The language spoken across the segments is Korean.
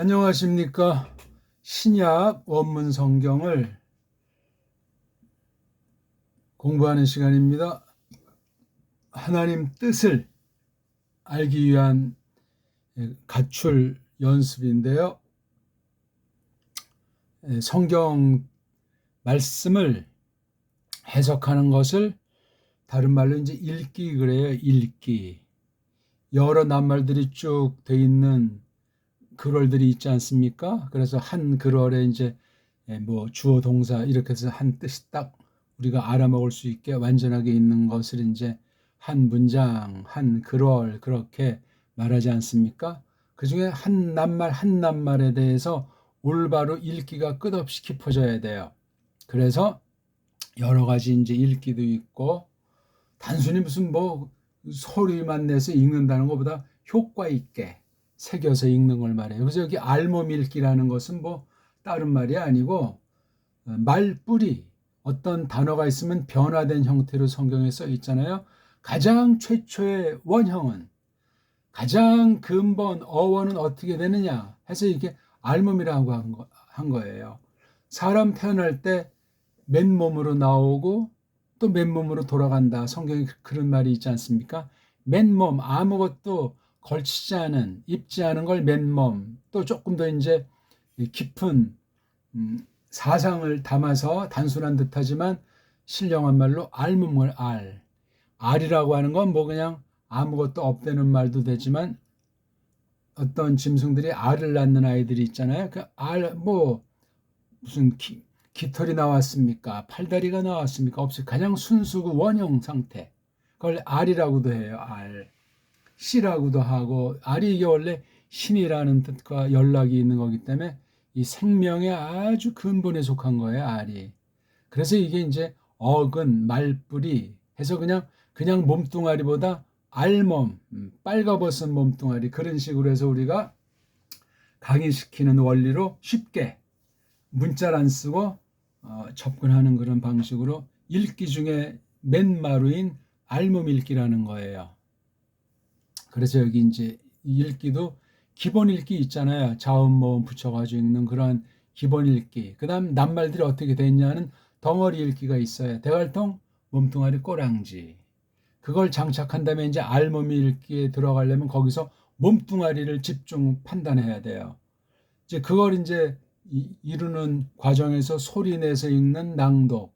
안녕하십니까. 신약 원문 성경을 공부하는 시간입니다. 하나님 뜻을 알기 위한 가출 연습인데요. 성경 말씀을 해석하는 것을 다른 말로 이제 읽기 그래요. 읽기. 여러 낱말들이 쭉 돼 있는 글월들이 있지 않습니까? 그래서 한 글월에 이제 뭐 주어 동사 이렇게 해서 한 뜻이 딱 우리가 알아먹을 수 있게 완전하게 있는 것을 이제 한 문장, 한 글월 그렇게 말하지 않습니까? 그 중에 한 낱말 한 낱말에 대해서 올바로 읽기가 끝없이 깊어져야 돼요. 그래서 여러 가지 이제 읽기도 있고 단순히 무슨 뭐 소리만 내서 읽는다는 것보다 효과 있게 새겨서 읽는 걸 말해요. 그래서 여기 알몸 읽기라는 것은 뭐 다른 말이 아니고 말뿌리 어떤 단어가 있으면 변화된 형태로 성경에 써 있잖아요. 가장 최초의 원형은 가장 근본 어원은 어떻게 되느냐 해서 이게 알몸이라고 한 거예요. 사람 태어날 때 맨몸으로 나오고 또 맨몸으로 돌아간다. 성경에 그런 말이 있지 않습니까? 맨몸 아무것도 걸치지 않은 입지 않은 걸 맨몸 또 조금 더 이제 깊은 사상을 담아서 단순한 듯하지만 신령한 말로 알몸을 알이라고 하는 건 뭐 그냥 아무것도 없다는 말도 되지만 어떤 짐승들이 알을 낳는 아이들이 있잖아요. 그 알 뭐 무슨 깃털이 나왔습니까? 팔다리가 나왔습니까? 없어요. 가장 순수 그 원형 상태. 그걸 알이라고도 해요. 알. 씨라고도 하고 알이 이게 원래 신이라는 뜻과 연락이 있는 거기 때문에 이 생명의 아주 근본에 속한 거예요. 알이. 그래서 이게 이제 어근, 말뿌리 해서 그냥 몸뚱아리보다 알몸, 빨가벗은 몸뚱아리 그런 식으로 해서 우리가 강의시키는 원리로 쉽게 문자를 안 쓰고 접근하는 그런 방식으로 읽기 중에 맨 마루인 알몸 읽기라는 거예요. 그래서 여기 이제 읽기도 기본 읽기 있잖아요. 자음 모음 붙여가지고 읽는 그런 기본 읽기. 그 다음 낱말들이 어떻게 됐냐는 덩어리 읽기가 있어요. 대갈통, 몸뚱아리, 꼬랑지. 그걸 장착한 다음에 이제 알몸 읽기에 들어가려면 거기서 몸뚱아리를 집중 판단해야 돼요. 이제 그걸 이제 이루는 과정에서 소리 내서 읽는 낭독,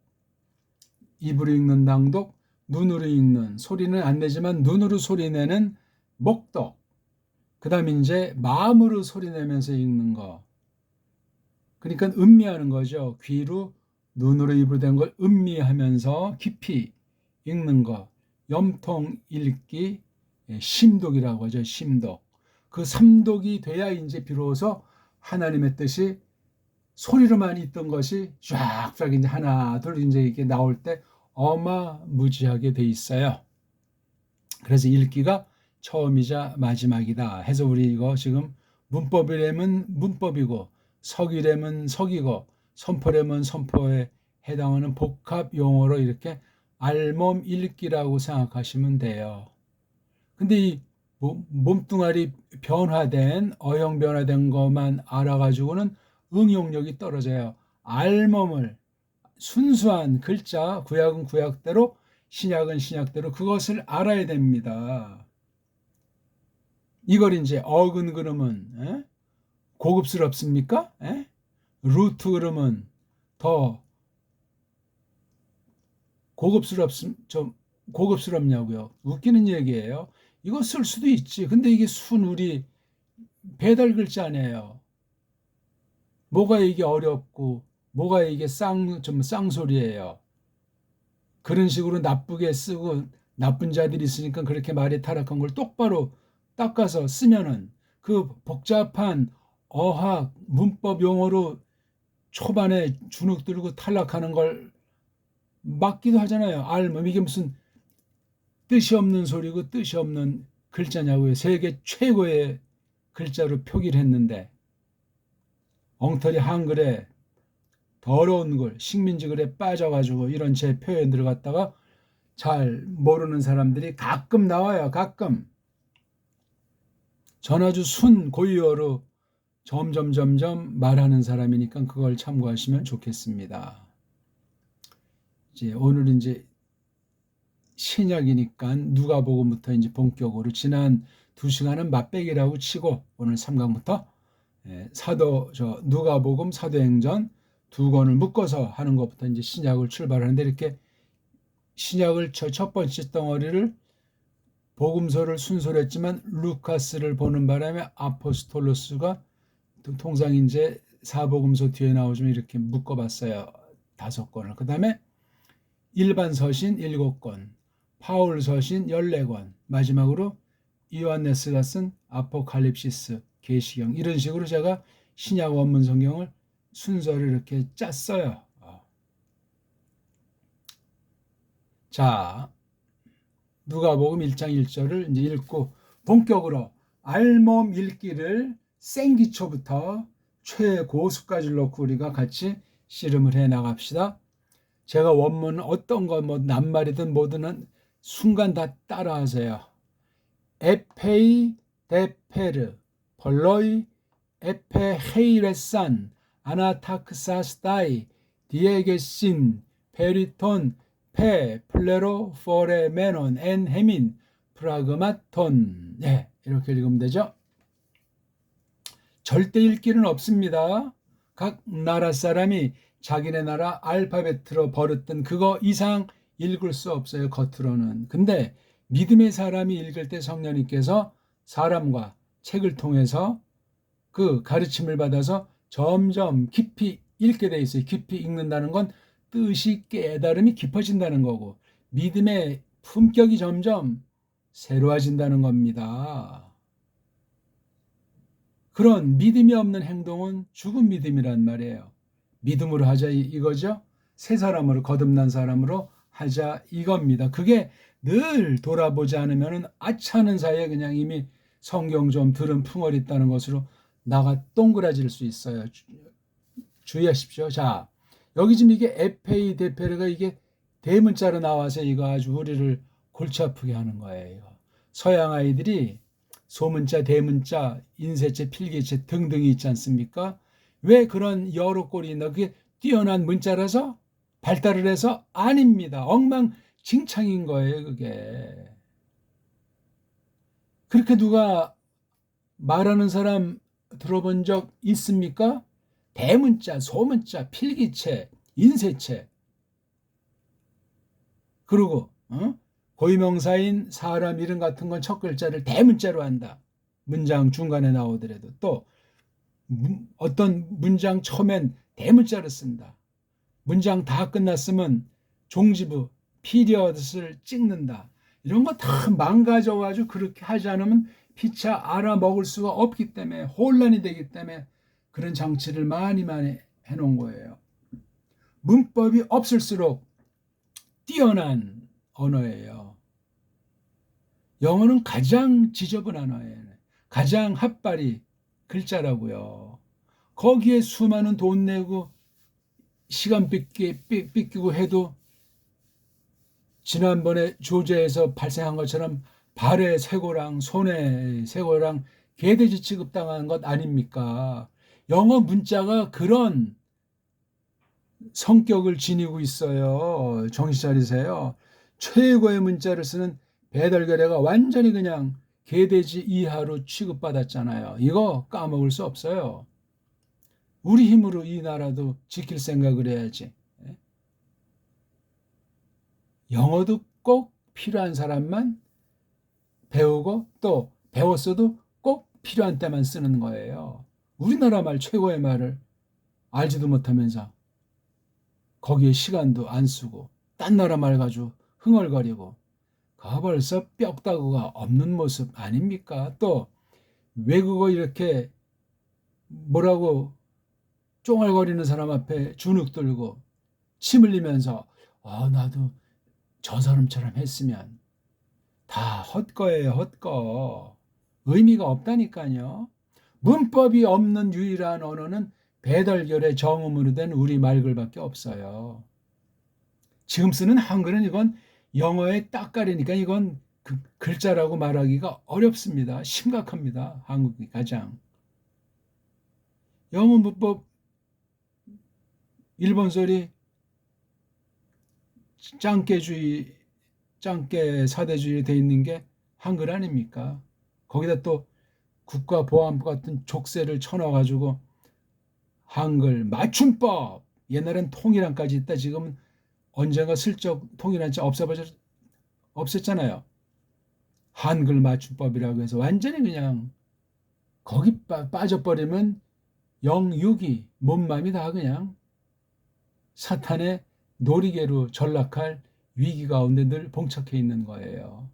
입으로 읽는 낭독, 눈으로 읽는 소리는 안 내지만 눈으로 소리 내는 목독, 그 다음에 이제 마음으로 소리 내면서 읽는 거. 그러니까 음미하는 거죠. 귀로 눈으로 입으로 된 걸 음미하면서 깊이 읽는 거. 염통 읽기, 심독이라고 하죠. 심독. 그 삼독이 돼야 이제 비로소 하나님의 뜻이 소리로만 있던 것이 쫙쫙 이제 하나 둘 이제 이렇게 나올 때 어마무지하게 돼 있어요. 그래서 읽기가 처음이자 마지막이다 해서 우리 이거 지금 문법이라면 문법이고 석이라면 석이고 선포라면 선포에 해당하는 복합 용어로 이렇게 알몸 읽기라고 생각하시면 돼요. 근데 이 몸뚱아리 변화된 어형 변화된 것만 알아가지고는 응용력이 떨어져요. 알몸을 순수한 글자 구약은 구약대로 신약은 신약대로 그것을 알아야 됩니다. 이걸 이제 어근 그러면 고급스럽습니까? 루트 그러면 더 좀 고급스럽냐고요. 웃기는 얘기예요. 이거 쓸 수도 있지. 근데 이게 순우리 배달 글자네요. 뭐가 이게 어렵고 뭐가 이게 좀 쌍소리예요. 그런 식으로 나쁘게 쓰고 나쁜 자들이 있으니까 그렇게 말이 타락한 걸 똑바로 닦아서 쓰면은 그 복잡한 어학 문법 용어로 초반에 주눅 들고 탈락하는 걸 막기도 하잖아요. 알면 이게 무슨 뜻이 없는 소리고 뜻이 없는 글자냐고요. 세계 최고의 글자로 표기를 했는데 엉터리 한글에 더러운 글, 식민지 글에 빠져가지고 이런 제 표현들을 갖다가 잘 모르는 사람들이 가끔 나와요. 가끔. 전 아주 순 고유어로 점점 말하는 사람이니까 그걸 참고하시면 좋겠습니다. 이제 오늘은 이제 신약이니까 누가복음부터 이제 본격으로 지난 2시간은 맛배기라고 치고 오늘 3강부터 누가복음 사도행전 2권을 묶어서 하는 것부터 이제 신약을 출발하는데 이렇게 신약을 첫 번째 덩어리를 복음서를 순서로 했지만 루카스를 보는 바람에 아포스톨로스가 통상 이제 사복음서 뒤에 나오지만 이렇게 묶어봤어요. 5권을. 그 다음에 일반 서신 7권, 파울 서신 14권, 마지막으로 이오안네스가 쓴 아포칼립시스, 계시경, 이런 식으로 제가 신약 원문 성경을 순서를 이렇게 짰어요. 자, 누가복음 1장 1절을 이제 읽고 본격으로 알몸 읽기를 생기초부터 최고수까지 놓고 우리가 같이 씨름을 해 나갑시다. 제가 원문 어떤 거 뭐 낱말이든 뭐든 순간 다 따라하세요. 에페이 데페르 벌로이 에페헤이레산 아나타크사스다이 디에게신 페리톤 페 플레로 포레메논 엔 헤민 프라그마톤. 네, 이렇게 읽으면 되죠. 절대 읽기는 없습니다. 각 나라 사람이 자기네 나라 알파벳으로 버릇든 그거 이상 읽을 수 없어요, 겉으로는. 근데 믿음의 사람이 읽을 때 성령님께서 사람과 책을 통해서 그 가르침을 받아서 점점 깊이 읽게 돼 있어요. 깊이 읽는다는 건 뜻이 깨달음이 깊어진다는 거고 믿음의 품격이 점점 새로워진다는 겁니다. 그런 믿음이 없는 행동은 죽은 믿음이란 말이에요. 믿음으로 하자 이거죠. 새 사람으로 거듭난 사람으로 하자 이겁니다. 그게 늘 돌아보지 않으면 아차하는 사이에 그냥 이미 성경 좀 들은 풍월이 있다는 것으로 나가 동그라질 수 있어요. 주의하십시오. 자, 여기 지금 이게 에페이 데페르가 이게 대문자로 나와서 이거 아주 우리를 골치 아프게 하는 거예요. 서양 아이들이 소문자, 대문자, 인쇄체, 필기체 등등이 있지 않습니까? 왜 그런 여러 꼴이 있나? 그게 뛰어난 문자라서 발달을 해서 아닙니다. 엉망진창인 거예요, 그게. 그렇게 누가 말하는 사람 들어본 적 있습니까? 대문자, 소문자, 필기체, 인쇄체. 그리고 고유명사인 사람 이름 같은 건 첫 글자를 대문자로 한다. 문장 중간에 나오더라도 또 어떤 문장 처음엔 대문자를 쓴다. 문장 다 끝났으면 종지부, 피리어드를 찍는다. 이런 거 다 망가져가지고 그렇게 하지 않으면 피차 알아먹을 수가 없기 때문에 혼란이 되기 때문에 그런 장치를 많이 해놓은 거예요. 문법이 없을수록 뛰어난 언어예요. 영어는 가장 지저분한 언어예요. 가장 핫발이 글자라고요. 거기에 수많은 돈 내고 시간 뺏기고 해도 지난번에 조제에서 발생한 것처럼 발에 쇠고랑 손에 쇠고랑 개돼지 취급당하는 것 아닙니까? 영어 문자가 그런 성격을 지니고 있어요. 정신 차리세요. 최고의 문자를 쓰는 배달거래가 완전히 그냥 개돼지 이하로 취급받았잖아요. 이거 까먹을 수 없어요. 우리 힘으로 이 나라도 지킬 생각을 해야지. 영어도 꼭 필요한 사람만 배우고 또 배웠어도 꼭 필요한 때만 쓰는 거예요. 우리나라 말 최고의 말을 알지도 못하면서 거기에 시간도 안 쓰고 딴 나라 말 가지고 흥얼거리고 그 벌써 뼈다구가 없는 모습 아닙니까? 또 외국어 이렇게 뭐라고 쫑알거리는 사람 앞에 주눅 들고 침 흘리면서 나도 저 사람처럼 했으면 다 헛거예요. 헛거. 의미가 없다니까요. 문법이 없는 유일한 언어는 배달결의 정음으로 된 우리말글밖에 없어요. 지금 쓰는 한글은 이건 영어의 따까리니까 이건 글자라고 말하기가 어렵습니다. 심각합니다. 한국이 가장. 영어 문법 일본 소리 짱깨주의, 짱깨 사대주의 돼 있는 게 한글 아닙니까? 거기다 또 국가보안부 같은 족쇄를 쳐넣어가지고 한글 맞춤법, 옛날엔 통일한까지 있다. 지금은 언젠가 슬쩍 통일한자 없앴잖아요. 한글 맞춤법이라고 해서 완전히 그냥 거기 빠져버리면 영육이 몸맘이 다 그냥 사탄의 놀이개로 전락할 위기 가운데 늘 봉착해 있는 거예요.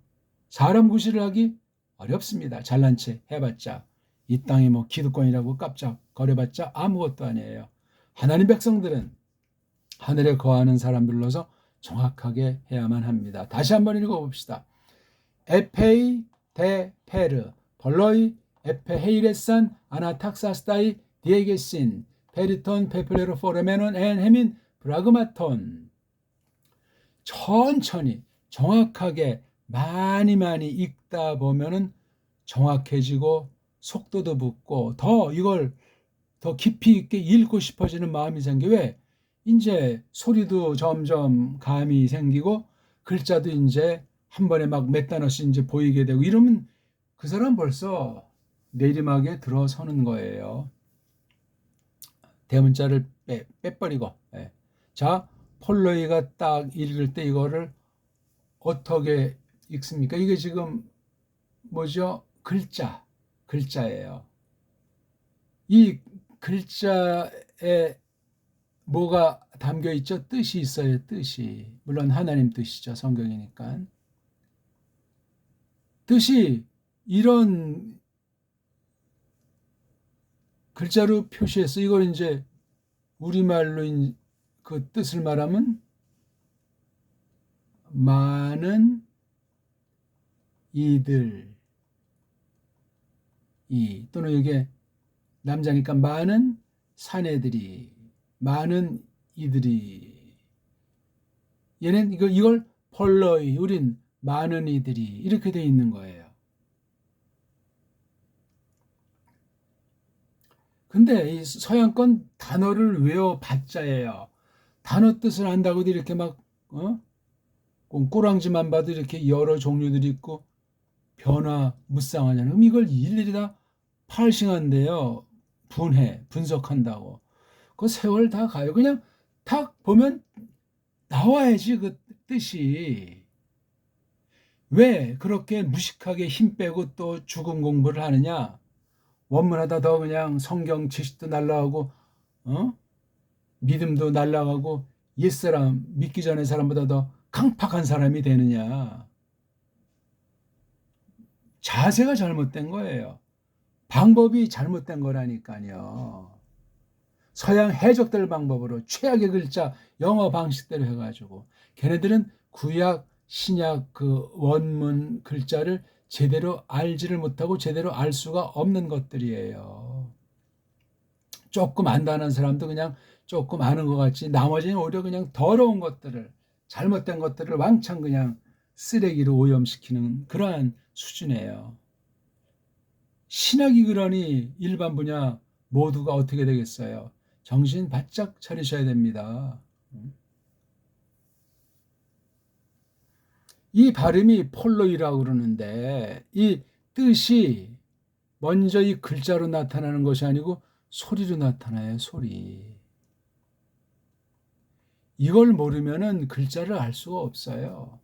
사람 구실을 하기 어렵습니다. 잘난 체 해봤자 이 땅에 뭐 기득권이라고 깜짝 거려봤자 아무것도 아니에요. 하나님 백성들은 하늘에 거하는 사람들로서 정확하게 해야만 합니다. 다시 한번 읽어봅시다. 에페이 데 페르 벌로이 에페헤이레산 아나탁사스타이 디에게신 페리톤 페플레로 포르메논 엔 헤민 브라그마톤. 천천히 정확하게 많이 읽다 보면은 정확해지고 속도도 붙고 더 이걸 더 깊이 있게 읽고 싶어지는 마음이 생겨. 왜? 이제 소리도 점점 감이 생기고 글자도 이제 한 번에 막 몇 단어씩 이제 보이게 되고 이러면 그 사람 벌써 내리막에 들어서는 거예요. 대문자를 빼버리고. 예. 자, 폴로이가 딱 읽을 때 이거를 어떻게 읽습니까? 이게 지금 뭐죠? 글자예요. 이 글자에 뭐가 담겨 있죠? 뜻이 있어요. 뜻이. 물론 하나님 뜻이죠. 성경이니까. 뜻이 이런 글자로 표시해서 이걸 이제 우리말로 그 뜻을 말하면 많은 이들이, 또는 이게 남자니까 많은 사내들이, 많은 이들이, 얘는 이걸 폴로이, 우린 많은 이들이 이렇게 돼 있는 거예요. 근데 이 서양권 단어를 외워봤자예요. 단어 뜻을 안다고도 이렇게 막 꼬랑지만 봐도 이렇게 여러 종류들이 있고 변화무쌍하잖아요. 그럼 이걸 일일이 다 파싱한데요. 분석한다고. 그 세월 다 가요. 그냥 탁 보면 나와야지 그 뜻이. 왜 그렇게 무식하게 힘 빼고 또 죽음 공부를 하느냐? 원문하다 더 그냥 성경 지식도 날라가고 믿음도 날라가고 옛사람 믿기 전에 사람보다 더 강팍한 사람이 되느냐? 자세가 잘못된 거예요. 방법이 잘못된 거라니까요. 서양 해적들 방법으로 최악의 글자 영어 방식대로 해가지고 걔네들은 구약 신약 그 원문 글자를 제대로 알지를 못하고 제대로 알 수가 없는 것들이에요. 조금 안다는 사람도 그냥 조금 아는 것 같지 나머지는 오히려 그냥 더러운 것들을 잘못된 것들을 왕창 그냥 쓰레기로 오염시키는 그러한 수준이에요. 신학이 그러니 일반 분야 모두가 어떻게 되겠어요? 정신 바짝 차리셔야 됩니다. 이 발음이 폴로이라고 그러는데 이 뜻이 먼저 이 글자로 나타나는 것이 아니고 소리로 나타나요. 소리. 이걸 모르면은 글자를 알 수가 없어요.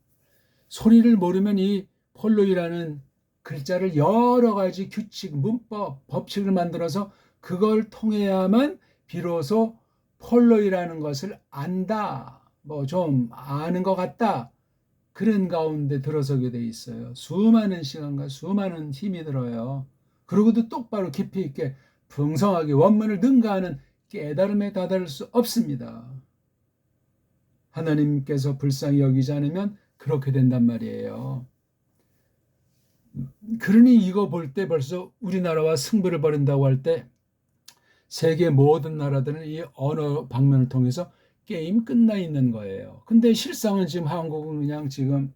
소리를 모르면 이 폴로이라는 글자를 여러 가지 규칙, 문법, 법칙을 만들어서 그걸 통해야만 비로소 폴로이라는 것을 안다. 뭐 좀 아는 것 같다. 그런 가운데 들어서게 돼 있어요. 수많은 시간과 수많은 힘이 들어요. 그러고도 똑바로 깊이 있게 풍성하게 원문을 능가하는 깨달음에 다다를 수 없습니다. 하나님께서 불쌍히 여기지 않으면 그렇게 된단 말이에요. 그러니 이거 볼 때 벌써 우리나라와 승부를 벌인다고 할 때 세계 모든 나라들은 이 언어 방면을 통해서 게임 끝나 있는 거예요. 근데 실상은 지금 한국은 그냥 지금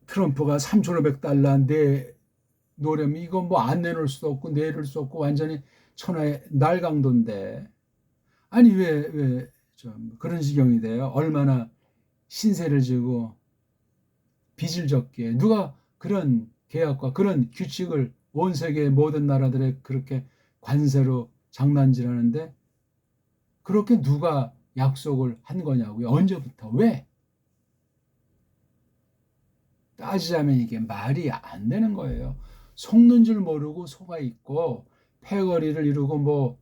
트럼프가 $3,500 내 노래면 이거 뭐 안 내놓을 수도 없고 내릴 수 없고 완전히 천하의 날강도인데 아니 왜 좀 그런 지경이 돼요? 얼마나 신세를 지고 빚을 졌기에 누가 그런 계약과 그런 규칙을 온 세계의 모든 나라들에 그렇게 관세로 장난질하는데 그렇게 누가 약속을 한 거냐고요? 언제부터? 왜? 따지자면 이게 말이 안 되는 거예요. 속는 줄 모르고 속아 있고 패거리를 이루고 뭐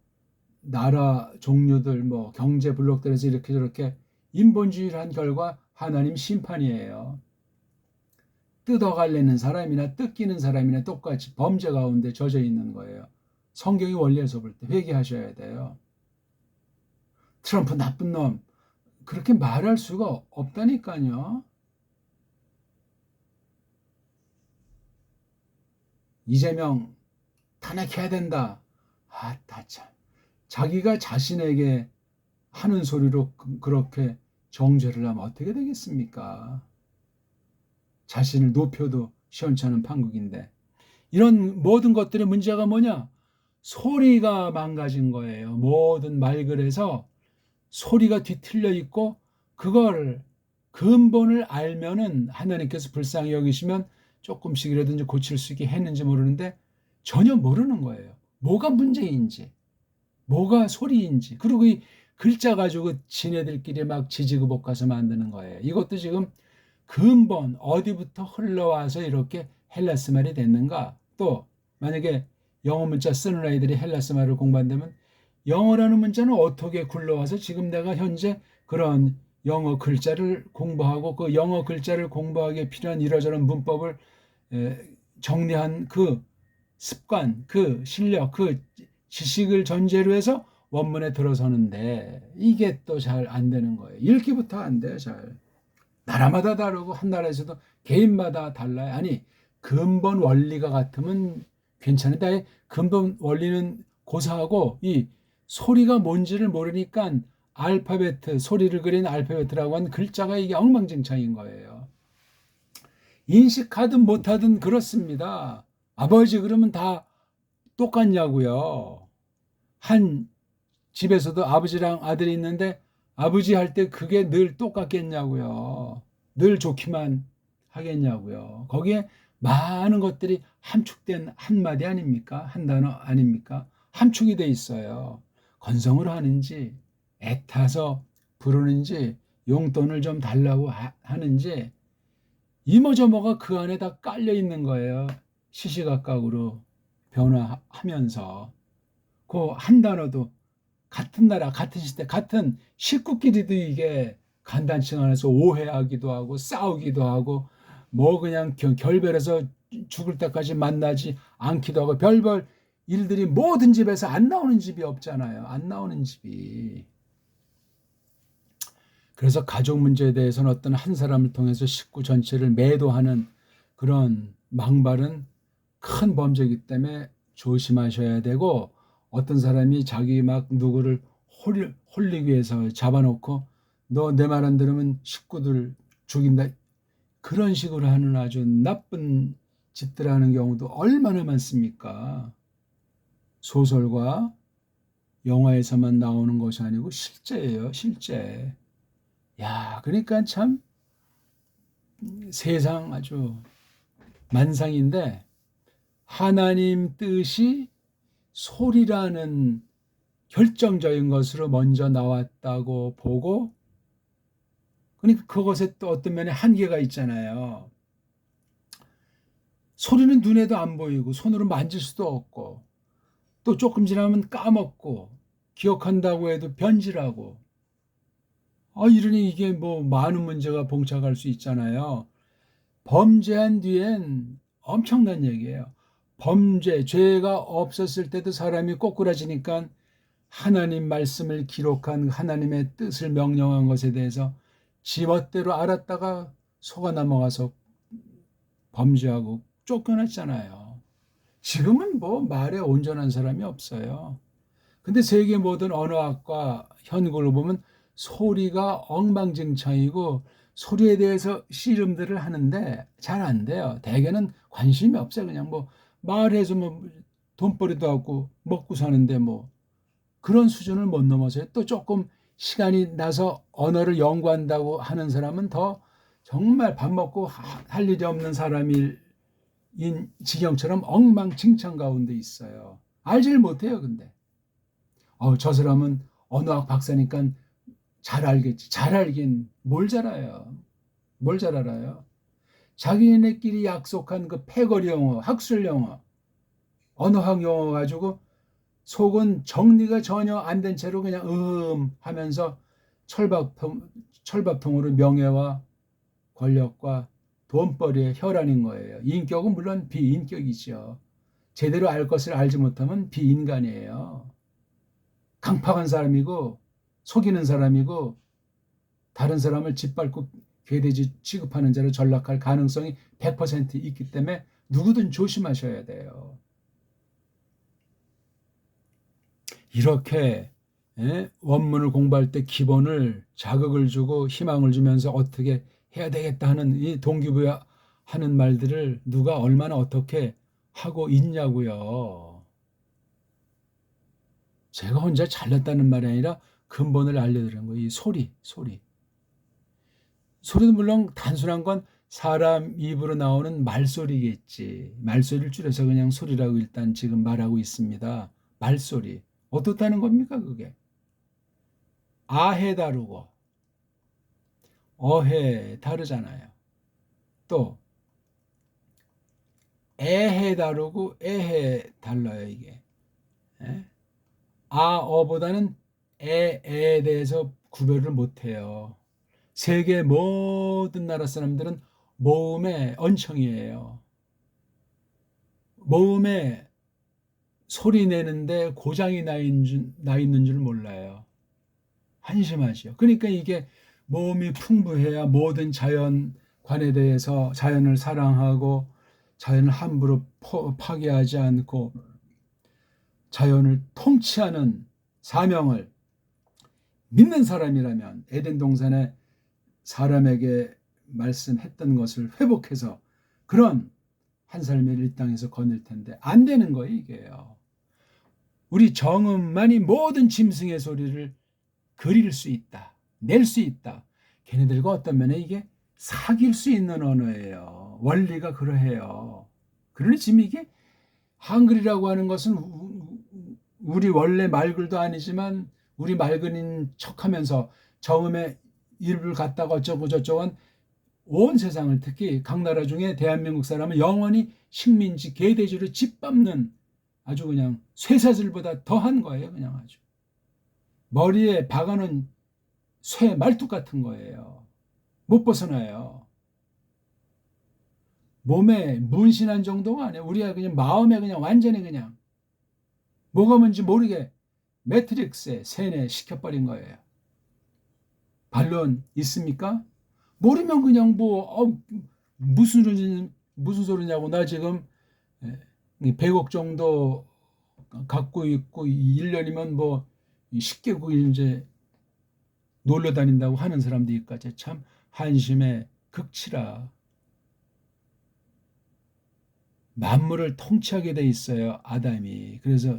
나라 종류들 뭐 경제 블록들에서 이렇게 저렇게 인본주의를 한 결과 하나님 심판이에요. 뜯어갈래는 사람이나 뜯기는 사람이나 똑같이 범죄 가운데 젖어 있는 거예요. 성경의 원리에서 볼 때 회개하셔야 돼요. 트럼프 나쁜 놈 그렇게 말할 수가 없다니까요. 이재명 탄핵해야 된다. 다 참. 자기가 자신에게 하는 소리로 그렇게 정죄를 하면 어떻게 되겠습니까? 자신을 높여도 시원찮은 판국인데. 이런 모든 것들의 문제가 뭐냐? 소리가 망가진 거예요. 모든 말글에서 소리가 뒤틀려 있고 그걸 근본을 알면은 하나님께서 불쌍히 여기시면 조금씩이라든지 고칠 수 있게 했는지 모르는데 전혀 모르는 거예요. 뭐가 문제인지, 뭐가 소리인지. 그리고 이 글자 가지고 지네들끼리 막 지지고 볶아서 만드는 거예요. 이것도 지금 근본 어디부터 흘러와서 이렇게 헬라스 말이 됐는가? 또 만약에 영어 문자 쓰는 아이들이 헬라스 말을 공부한다면 영어라는 문자는 어떻게 굴러와서 지금 내가 현재 그런 영어 글자를 공부하고 그 영어 글자를 공부하기에 필요한 이러저런 문법을 정리한 그 습관, 그 실력, 그 지식을 전제로 해서 원문에 들어서는데 이게 또 잘 안 되는 거예요. 읽기부터 안 돼요, 잘. 나라마다 다르고 한 나라에서도 개인마다 달라요. 아니 근본 원리가 같으면 괜찮은데 근본 원리는 고사하고 이 소리가 뭔지를 모르니까 알파베트 소리를 그린 알파베트라고 한 글자가 이게 엉망진창인 거예요. 인식하든 못하든 그렇습니다. 아버지 그러면 다 똑같냐고요. 한 집에서도 아버지랑 아들이 있는데 아버지 할 때 그게 늘 똑같겠냐고요. 늘 좋기만 하겠냐고요. 거기에 많은 것들이 함축된 한마디 아닙니까? 한 단어 아닙니까? 함축이 돼 있어요. 건성으로 하는지 애타서 부르는지 용돈을 좀 달라고 하는지 이모저모가 그 안에 다 깔려 있는 거예요. 시시각각으로 변화하면서 그 한 단어도 같은 나라, 같은 시대, 같은 식구끼리도 이게 간단치 않아서 오해하기도 하고 싸우기도 하고 뭐 그냥 결별해서 죽을 때까지 만나지 않기도 하고 별별 일들이 모든 집에서 안 나오는 집이 없잖아요. 안 나오는 집이. 그래서 가족 문제에 대해서는 어떤 한 사람을 통해서 식구 전체를 매도하는 그런 망발은 큰 범죄이기 때문에 조심하셔야 되고 어떤 사람이 자기 막 누구를 홀리기 위해서 잡아놓고 너 내 말 안 들으면 식구들 죽인다. 그런 식으로 하는 아주 나쁜 짓들 하는 경우도 얼마나 많습니까? 소설과 영화에서만 나오는 것이 아니고 실제예요, 실제. 야, 그러니까 참 세상 아주 만상인데 하나님 뜻이 소리라는 결정적인 것으로 먼저 나왔다고 보고 그러니까 그것에 또 어떤 면에 한계가 있잖아요. 소리는 눈에도 안 보이고 손으로 만질 수도 없고 또 조금 지나면 까먹고 기억한다고 해도 변질하고 이러니 이게 뭐 많은 문제가 봉착할 수 있잖아요. 범죄한 뒤엔 엄청난 얘기예요. 범죄, 죄가 없었을 때도 사람이 꼬꾸라지니까 하나님 말씀을 기록한 하나님의 뜻을 명령한 것에 대해서 지멋대로 알았다가 속아 넘어가서 범죄하고 쫓겨났잖아요. 지금은 뭐 말에 온전한 사람이 없어요. 근데 세계 모든 언어학과 현국을 보면 소리가 엉망진창이고 소리에 대해서 씨름들을 하는데 잘 안 돼요. 대개는 관심이 없어요. 그냥 뭐 말해서 뭐 돈벌이도 하고 먹고 사는데 뭐 그런 수준을 못 넘어서요. 또 조금 시간이 나서 언어를 연구한다고 하는 사람은 더 정말 밥 먹고 할 일이 없는 사람인 지경처럼 엉망진창 가운데 있어요. 알지를 못해요, 근데. 저 사람은 언어학 박사니까 잘 알겠지. 잘 알긴 뭘 잘 알아요. 뭘 잘 알아요. 자기네끼리 약속한 그 패거리 영어, 학술 영어, 언어학 영어 가지고 속은 전혀 안 된 채로 그냥 하면서 철밥통으로 명예와 권력과 돈벌이의 혈안인 거예요. 인격은 물론 비인격이죠. 제대로 알 것을 알지 못하면 비인간이에요. 강팍한 사람이고 속이는 사람이고 다른 사람을 짓밟고 괴돼지 취급하는 자로 전락할 가능성이 100% 있기 때문에 누구든 조심하셔야 돼요. 이렇게 원문을 공부할 때 기본을 자극을 주고 희망을 주면서 어떻게 해야 되겠다 하는 이 동기부여하는 말들을 누가 얼마나 어떻게 하고 있냐고요. 제가 혼자 잘났다는 말이 아니라 근본을 알려드리는 거예요. 이 소리. 소리도 물론 단순한 건 사람 입으로 나오는 말소리겠지. 말소리를 줄여서 그냥 소리라고 일단 지금 말하고 있습니다. 말소리. 어떻다는 겁니까, 그게? 아해 다르고 어해 다르잖아요. 또 애해 다르고 애해 달라요, 이게. 예? 아어보다는 애에 대해서 구별을 못해요. 세계 모든 나라 사람들은 모음의 언청이에요. 모음에 소리 내는데 고장이 나 있는 줄 몰라요. 한심하지요. 그러니까 이게 모음이 풍부해야 모든 자연관에 대해서 자연을 사랑하고 자연을 함부로 파괴하지 않고 자연을 통치하는 사명을 믿는 사람이라면 에덴 동산에 사람에게 말씀했던 것을 회복해서 그런 한 삶을 이 땅에서 거닐 텐데 안 되는 거예요, 이게요. 우리 정음만이 모든 짐승의 소리를 그릴 수 있다. 낼 수 있다. 걔네들과 어떤 면에 이게 사귈 수 있는 언어예요. 원리가 그러해요. 그러니 지금 이게 한글이라고 하는 것은 우리 원래 말글도 아니지만 우리 말글인 척하면서 정음의 이름을 갖다가 어쩌고 저쩌고 온 세상을 특히 각 나라 중에 대한민국 사람은 영원히 식민지 개돼지로 짓밟는 아주 그냥 쇠사슬보다 더한 거예요. 그냥 아주. 머리에 박아놓은 쇠 말뚝 같은 거예요. 못 벗어나요. 몸에 문신한 정도가 아니에요. 우리가 그냥 마음에 그냥 완전히 그냥 뭐가 뭔지 모르게 매트릭스에 세뇌시켜버린 거예요. 반론 있습니까? 모르면 그냥 무슨 소리냐고 나 지금 100억 정도 갖고 있고 1년이면 뭐 10개국 이제 놀러 다닌다고 하는 사람들까지 참 한심의 극치라. 만물을 통치하게 돼 있어요, 아담이. 그래서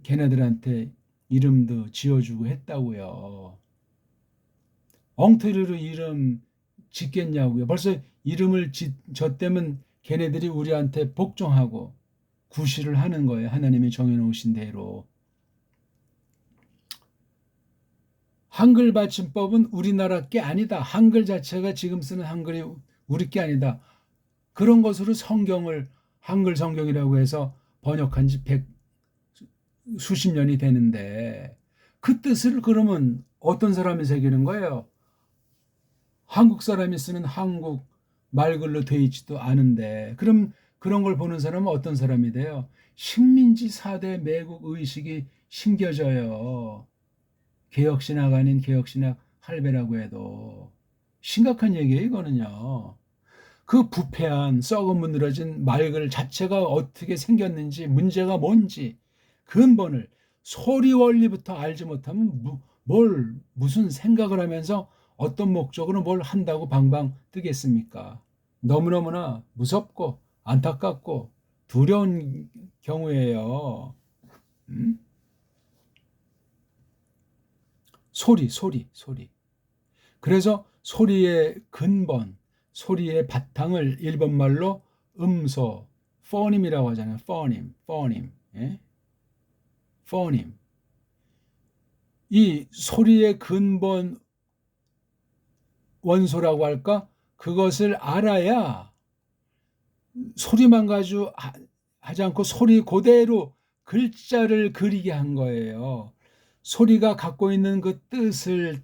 걔네들한테 이름도 지어주고 했다고요. 엉터리로 이름 짓겠냐고요. 벌써 이름을 졌다면 걔네들이 우리한테 복종하고 구실을 하는 거예요. 하나님이 정해놓으신 대로. 한글 받침법은 우리나라 게 아니다. 한글 자체가 지금 쓰는 한글이 우리 게 아니다. 그런 것으로 성경을 한글 성경이라고 해서 번역한 지 수십 년이 되는데 그 뜻을 그러면 어떤 사람이 새기는 거예요? 한국 사람이 쓰는 한국 말글로 되어 있지도 않은데 그럼 그런 걸 보는 사람은 어떤 사람이 돼요? 식민지 4대 매국 의식이 심겨져요. 개혁신학 아닌 개혁신학 할배라고 해도 심각한 얘기예요, 이거는요. 그 부패한 썩어 문드러진 말글 자체가 어떻게 생겼는지 문제가 뭔지 근본을 소리 원리부터 알지 못하면 무슨 생각을 하면서 어떤 목적으로 뭘 한다고 방방 뜨겠습니까? 너무너무나 무섭고 안타깝고 두려운 경우에요. 소리. 그래서 소리의 근본, 소리의 바탕을 일본말로 음소, 포님이라고 하잖아요. 포님. 예? 포님. 이 소리의 근본 원소라고 할까? 그것을 알아야 소리만 가지고 하지 않고 소리 그대로 글자를 그리게 한 거예요. 소리가 갖고 있는 그 뜻을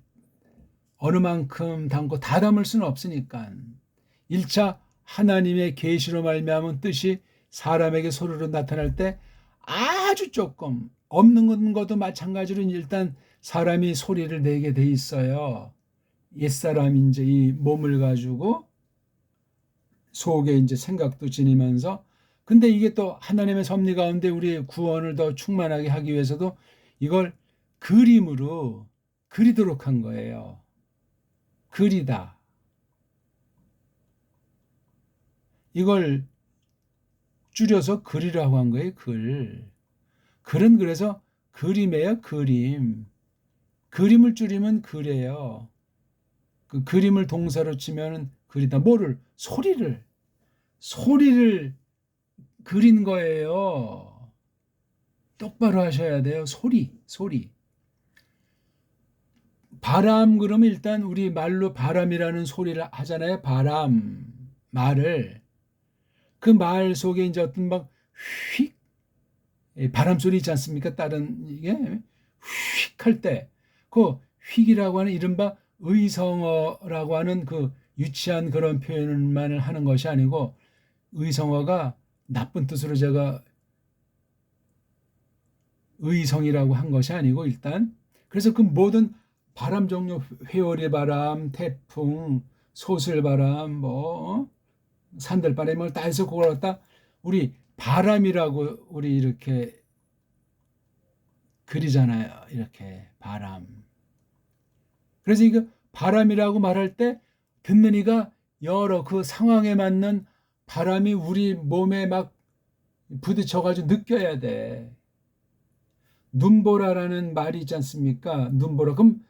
어느 만큼 담고 다 담을 수는 없으니까 1차 하나님의 계시로 말미암은 뜻이 사람에게 소리로 나타날 때 아주 조금 없는 것도 마찬가지로 일단 사람이 소리를 내게 돼 있어요. 옛사람이 이제 이 몸을 가지고 속에 이제 생각도 지니면서 근데 이게 또 하나님의 섭리 가운데 우리의 구원을 더 충만하게 하기 위해서도 이걸 그림으로 그리도록 한 거예요. 그리다. 이걸 줄여서 글이라고 한 거예요. 글은 그래서 그림이에요. 그림을 줄이면 글이에요. 그 그림을 동사로 치면 글이다. 뭐를? 소리를 그린 거예요. 똑바로 하셔야 돼요. 소리. 바람 그러면 일단 우리 말로 바람이라는 소리를 하잖아요. 말을. 그 말 속에 이제 어떤 막 휙, 바람 소리 있지 않습니까? 다른 이게 휙 할 때, 그 휙이라고 하는 이른바 의성어라고 하는 그 유치한 그런 표현만을 하는 것이 아니고 의성어가 나쁜 뜻으로 제가 의성이라고 한 것이 아니고 일단 그래서 그 모든 바람 종류 회오리 바람, 태풍, 소슬바람, 뭐 산들바람을 다 해서 그걸 갖다 우리 바람이라고 우리 이렇게 그리잖아요. 이렇게 바람. 그래서 이거 바람이라고 말할 때 듣는 이가 여러 그 상황에 맞는 바람이 우리 몸에 막 부딪혀가지고 느껴야 돼. 눈보라라는 말이 있지 않습니까? 눈보라. 그럼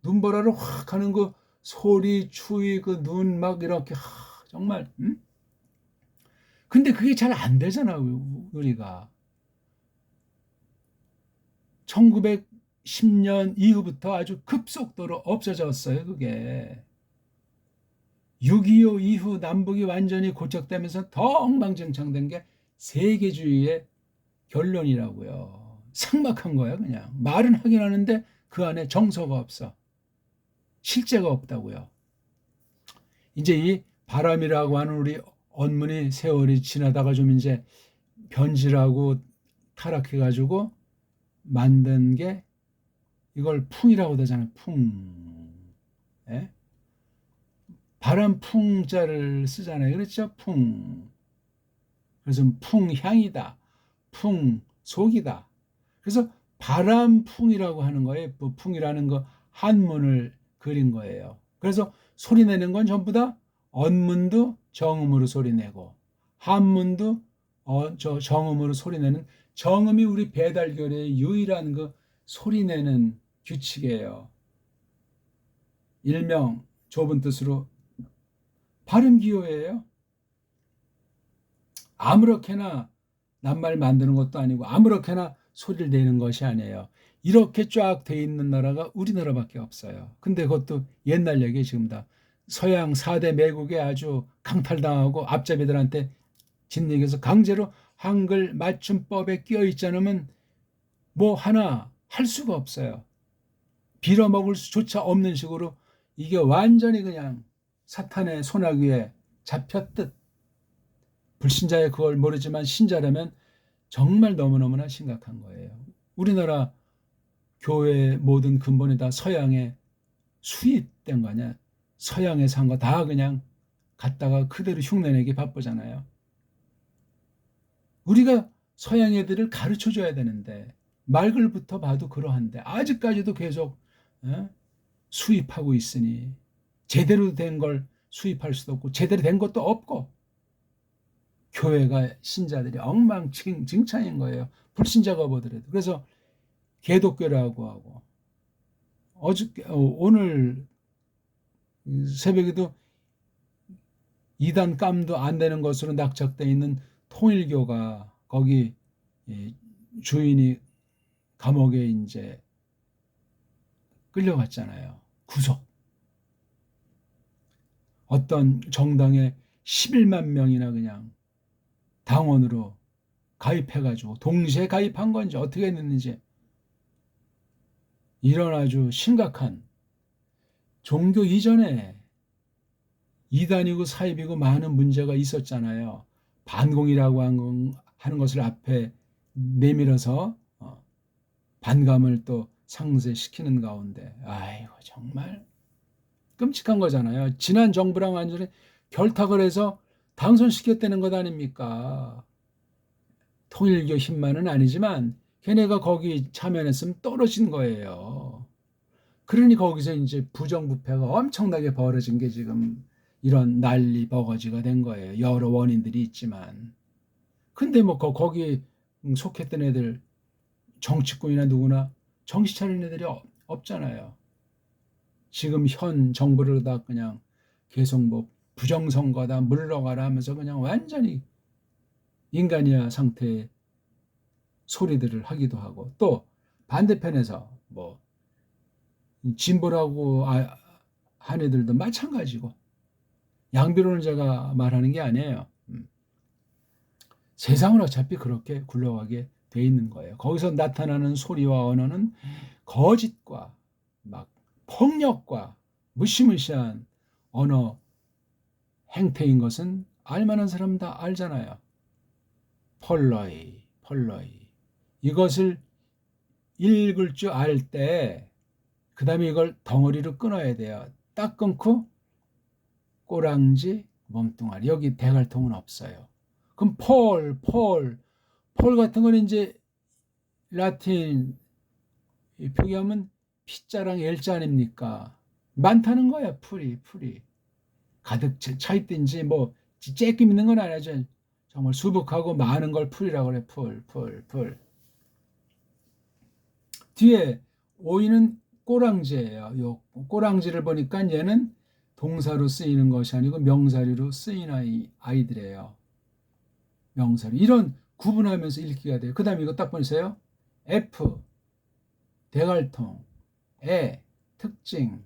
눈보라를 확 하는 그 소리, 추위, 그 눈 막 이렇게 정말. 근데 그게 잘 안 되잖아요. 우리가. 1910년 이후부터 아주 급속도로 없어졌어요. 그게. 6.25 이후 남북이 완전히 고착되면서 더 엉망진창된 게 세계주의의 결론이라고요. 삭막한 거야 그냥. 말은 하긴 하는데 그 안에 정서가 없어. 실제가 없다고요. 이제 이 바람이라고 하는 우리 언문이 세월이 지나다가 좀 이제 변질하고 타락해가지고 만든 게 이걸 풍이라고 하잖아요. 풍. 예? 바람 풍자를 쓰잖아요. 그렇죠? 풍. 그래서 풍향이다. 풍속이다. 그래서 바람풍이라고 하는 거예요. 풍이라는 거 한문을 그린 거예요. 그래서 소리 내는 건 전부 다 언문도 정음으로 소리 내고 한문도 정음으로 소리 내는 정음이 우리 배달결의 유일한 그 소리 내는 규칙이에요. 일명 좁은 뜻으로 발음기호예요. 아무렇게나 낱말 만드는 것도 아니고 아무렇게나 소리를 내는 것이 아니에요. 이렇게 쫙 돼 있는 나라가 우리나라밖에 없어요. 근데 그것도 옛날 얘기 지금 다 서양 4대 매국에 아주 강탈당하고 앞잡이들한테 짓이겨서 강제로 한글 맞춤법에 끼어 있지 않으면 뭐 하나 할 수가 없어요. 빌어먹을 수조차 없는 식으로 이게 완전히 그냥 사탄의 소나기에 잡혔듯 불신자의 그걸 모르지만 신자라면 정말 너무너무나 심각한 거예요. 우리나라 교회의 모든 근본이 다 서양에 수입된 거냐. 서양에서 한 거 다 그냥 갖다가 그대로 흉내내기 바쁘잖아요. 우리가 서양 애들을 가르쳐줘야 되는데 말글부터 봐도 그러한데 아직까지도 계속 수입하고 있으니 제대로 된 걸 수입할 수도 없고 제대로 된 것도 없고 교회가 신자들이 엉망진창인 거예요. 불신자가 보더라도. 그래서 개독교라고 하고 오늘 새벽에도 이단 깜도 안 되는 것으로 낙착되어 있는 통일교가 거기 주인이 감옥에 이제 끌려갔잖아요. 구속. 어떤 정당에 11만 명이나 그냥 당원으로 가입해가지고 동시에 가입한 건지 어떻게 됐는지 이런 아주 심각한 종교 이전에 이단이고 사입이고 많은 문제가 있었잖아요. 반공이라고 하는 것을 앞에 내밀어서 반감을 또 상쇄시키는 가운데 아이고 정말 끔찍한 거잖아요. 지난 정부랑 완전히 결탁을 해서 당선시켰다는 것 아닙니까? 통일교 힘만은 아니지만 걔네가 거기 참여했으면 떨어진 거예요. 그러니 거기서 이제 부정부패가 엄청나게 벌어진 게 지금 이런 난리 버거지가 된 거예요. 여러 원인들이 있지만. 근데 뭐 거기 속했던 애들 정치꾼이나 누구나 정신 차리는 애들이 없잖아요. 지금 현 정부를 다 그냥 계속 뭐 부정선거다 물러가라 하면서 그냥 완전히 인간이야 상태의 소리들을 하기도 하고 또 반대편에서 뭐 진보라고 한 애들도 마찬가지고 양비론을 제가 말하는 게 아니에요. 세상은 어차피 그렇게 굴러가게 돼 있는 거예요. 거기서 나타나는 소리와 언어는 거짓과 막 폭력과 무시무시한 언어 행태인 것은 알만한 사람 다 알잖아요. 폴러이. 이것을 읽을 줄 알 때 그 다음에 이걸 덩어리로 끊어야 돼요. 딱 끊고 꼬랑지, 몸뚱아리. 여기 대갈통은 없어요. 그럼 폴 같은 건 이제 라틴 표기하면 P자랑 L자 아닙니까? 많다는 거야, 풀이. 가득 차 있든지 뭐 쬐끔 있는 건 아니죠. 정말 수북하고 많은 걸 풀이라고 그래. 풀. 뒤에 오이는 꼬랑지예요. 요 꼬랑지를 보니까 얘는 동사로 쓰이는 것이 아니고 명사리로 쓰이는 아이들이에요. 명사리. 이런 구분하면서 읽기가 돼요. 그 다음에 이거 딱 보세요. F, 대갈통, 에, 특징,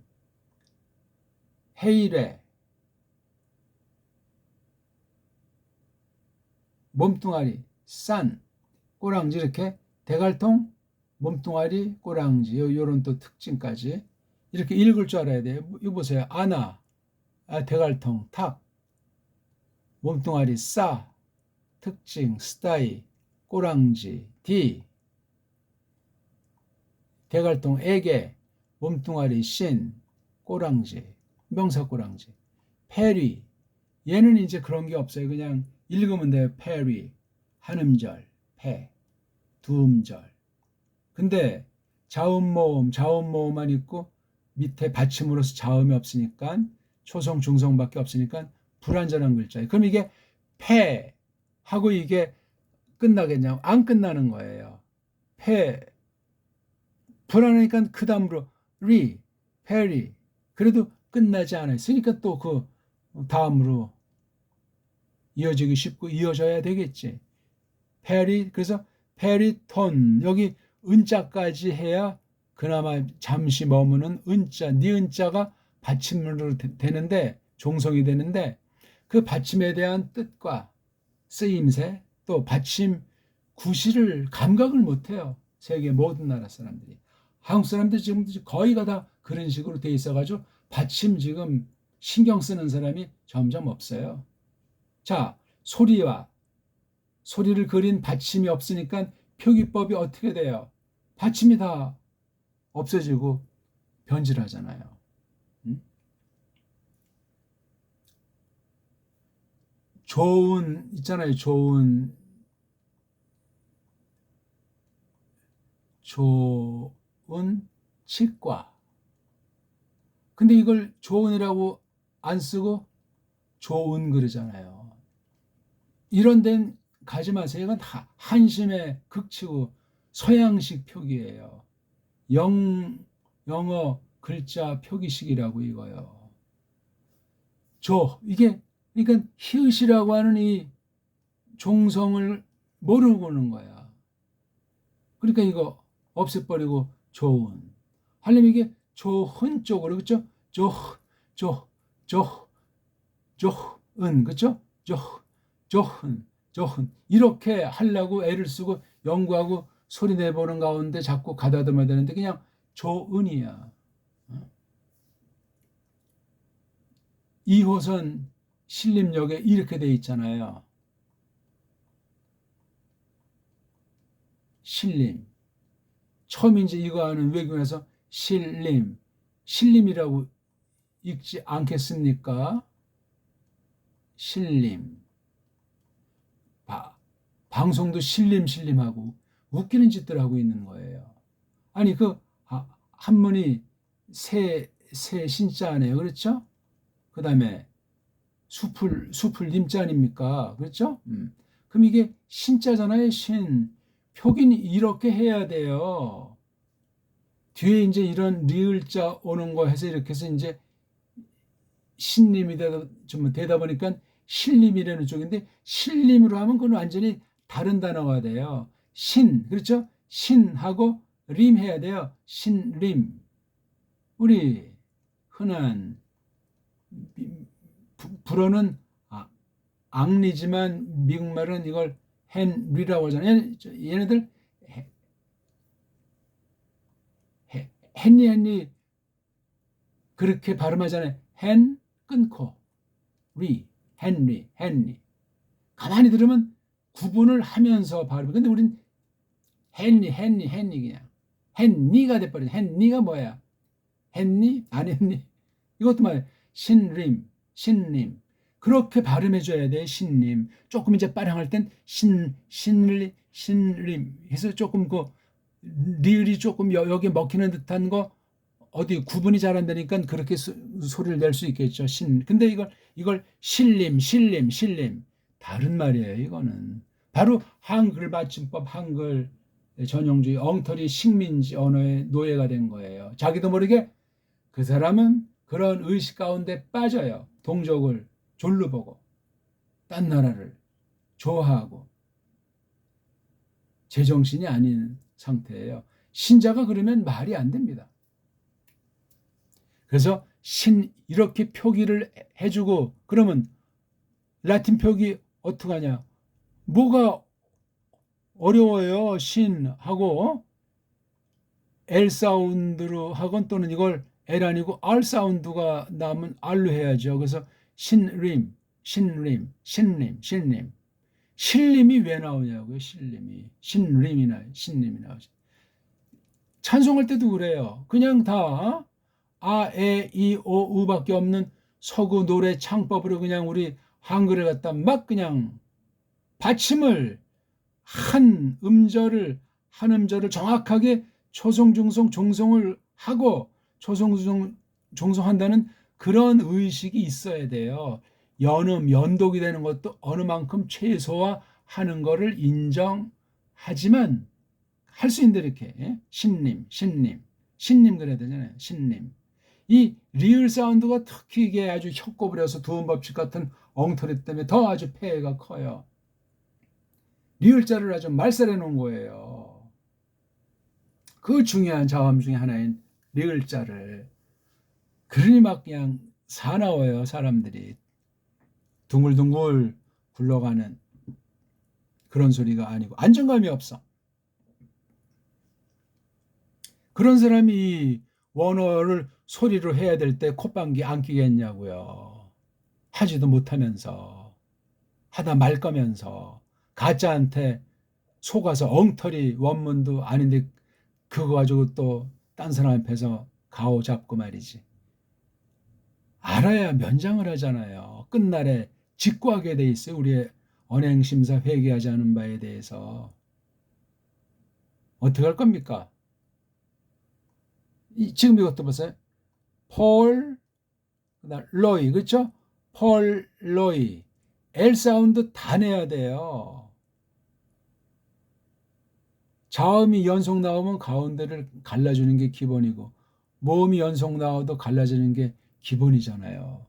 해일회, 몸뚱아리, 싼, 꼬랑지 이렇게 대갈통, 몸뚱아리, 꼬랑지 요런 또 특징까지 이렇게 읽을 줄 알아야 돼요. 이거 보세요. 아나, 대갈통, 탁, 몸뚱아리, 싸, 특징, 스타이, 꼬랑지, 디, 대갈통, 에게, 몸뚱아리, 신, 꼬랑지, 명사 꼬랑지, 페리. 얘는 이제 그런 게 없어요. 그냥 읽으면 돼요. 페리, 한음절, 페, 두음절. 근데 자음모음만 있고 밑에 받침으로서 자음이 없으니까 초성, 중성밖에 없으니까 불완전한 글자예요. 그럼 이게 페 하고 이게 끝나겠냐고? 안 끝나는 거예요. 페 불안하니까 그 다음으로 페리 그래도 끝나지 않아요. 그러니까 또 그 다음으로 이어지기 쉽고 이어져야 되겠지. 페리 그래서 페리톤 여기 은자까지 해야 그나마 잠시 머무는 은자 니은자가 받침으로 되는데 종성이 되는데 그 받침에 대한 뜻과 쓰임새 또 받침 구실을 감각을 못해요. 세계 모든 나라 사람들이. 한국 사람들 지금 거의가 다 그런 식으로 돼 있어가지고 받침 지금 신경 쓰는 사람이 점점 없어요. 자, 소리를 그린 받침이 없으니까 표기법이 어떻게 돼요? 받침이 다 없어지고 변질하잖아요. 좋은 있잖아요. 좋은 치과. 근데 이걸 좋은이라고 안 쓰고 좋은 그러잖아요. 이런 데는 가지 마세요. 이건 다 한심의 극치고 서양식 표기예요. 영어 글자 표기식이라고 이거요. 이게 그러니까 히읗이라고 하는 이 종성을 모르고는 거야. 그러니까 이거 없애버리고 좋은. 하려면 이게 좋은 쪽으로, 그렇죠? 좋은, 그렇죠? 좋은. 이렇게 하려고 애를 쓰고 연구하고 소리 내보는 가운데 자꾸 가다듬어야 되는데 그냥 좋은이야. 2호선 신림역에 이렇게 돼 있잖아요. 신림. 처음 이제 이거 하는 외국에서 신림이라고 읽지 않겠습니까? 신림. 방송도 신림하고 웃기는 짓들 하고 있는 거예요. 아니 한문이 새 신자네요. 그렇죠? 그 다음에 숲을 님자 아닙니까? 그렇죠? 그럼 이게 신자잖아요. 표기는 이렇게 해야 돼요. 뒤에 이제 이런 리을자 오는 거 해서 이렇게 해서 이제 신림이 되다 보니까 신림이라는 쪽인데 신림으로 하면 그건 완전히 다른 단어가 돼요. 그렇죠? 신하고 림 해야 돼요. 신림. 우리 흔한 불어는 앙리지만 미국말은 이걸 헨리라고 하잖아요. 얘네들 헨리 그렇게 발음하잖아요. 헨 끊고 헨리. 가만히 들으면 구분을 하면서 발음. 근데 우린 헨리 그냥 헨리가 돼버린. 헨리가 뭐야? 헨리 안 했니? 이것도 말이야. 신림 그렇게 발음해줘야 돼. 신림. 조금 이제 빠량할 땐 신림 해서 조금 리을이 조금 여기 먹히는 듯한 거 어디 구분이 잘 안 되니까 그렇게 소리를 낼 수 있겠죠. 근데 이걸 신림 다른 말이에요. 이거는 바로 한글 받침법, 한글 전형주의, 엉터리 식민지 언어의 노예가 된 거예요. 자기도 모르게 그 사람은 그런 의식 가운데 빠져요. 동족을 졸로 보고 딴 나라를 좋아하고 제정신이 아닌 상태예요. 신자가 그러면 말이 안 됩니다. 그래서 이렇게 표기를 해주고 그러면 라틴 표기 어떡하냐? 뭐가 어려워요? 신하고 L 사운드로 하건 또는 이걸 L 아니고 R 사운드가 나면 R로 해야죠. 그래서 신림이 왜 나오냐고요? 신림이 나오죠. 찬송할 때도 그래요. 그냥 다 아, 에, 이, 오, 우밖에 없는 서구 노래 창법으로 그냥 우리 한글을 갖다 막 그냥 받침을 한 음절을 정확하게 초성, 중성, 종성을 하고 초성, 중성, 종성한다는 그런 의식이 있어야 돼요. 연독이 되는 것도 어느 만큼 최소화하는 거를 인정하지만 할 수 있는데 이렇게 신님 그래야 되잖아요. 신님. 이 리을 사운드가 특히 이게 아주 혀꼽을 해서 두음법칙 같은 엉터리 때문에 더 아주 폐해가 커요. 리을자를 아주 말살해 놓은 거예요. 그 중요한 자음 중에 하나인 리을자를. 그러니 막 그냥 사나워요. 사람들이 둥글둥글 굴러가는 그런 소리가 아니고 안정감이 없어. 그런 사람이 원어를 소리로 해야 될 때 콧방귀 안 끼겠냐고요. 하지도 못하면서 하다 말 거면서 가짜한테 속아서 엉터리 원문도 아닌데 그거 가지고 또 딴 사람 앞에서 가오 잡고 말이지. 알아야 면장을 하잖아요. 끝날에 직구하게 돼 있어요. 우리의 언행심사 회개하지 않은 바에 대해서. 어떻게 할 겁니까? 지금 이것도 보세요. 폴 로이, 그렇죠? 폴 로이. L 사운드 다 내야 돼요. 자음이 연속 나오면 가운데를 갈라주는 게 기본이고 모음이 연속 나와도 갈라지는 게 기본이잖아요.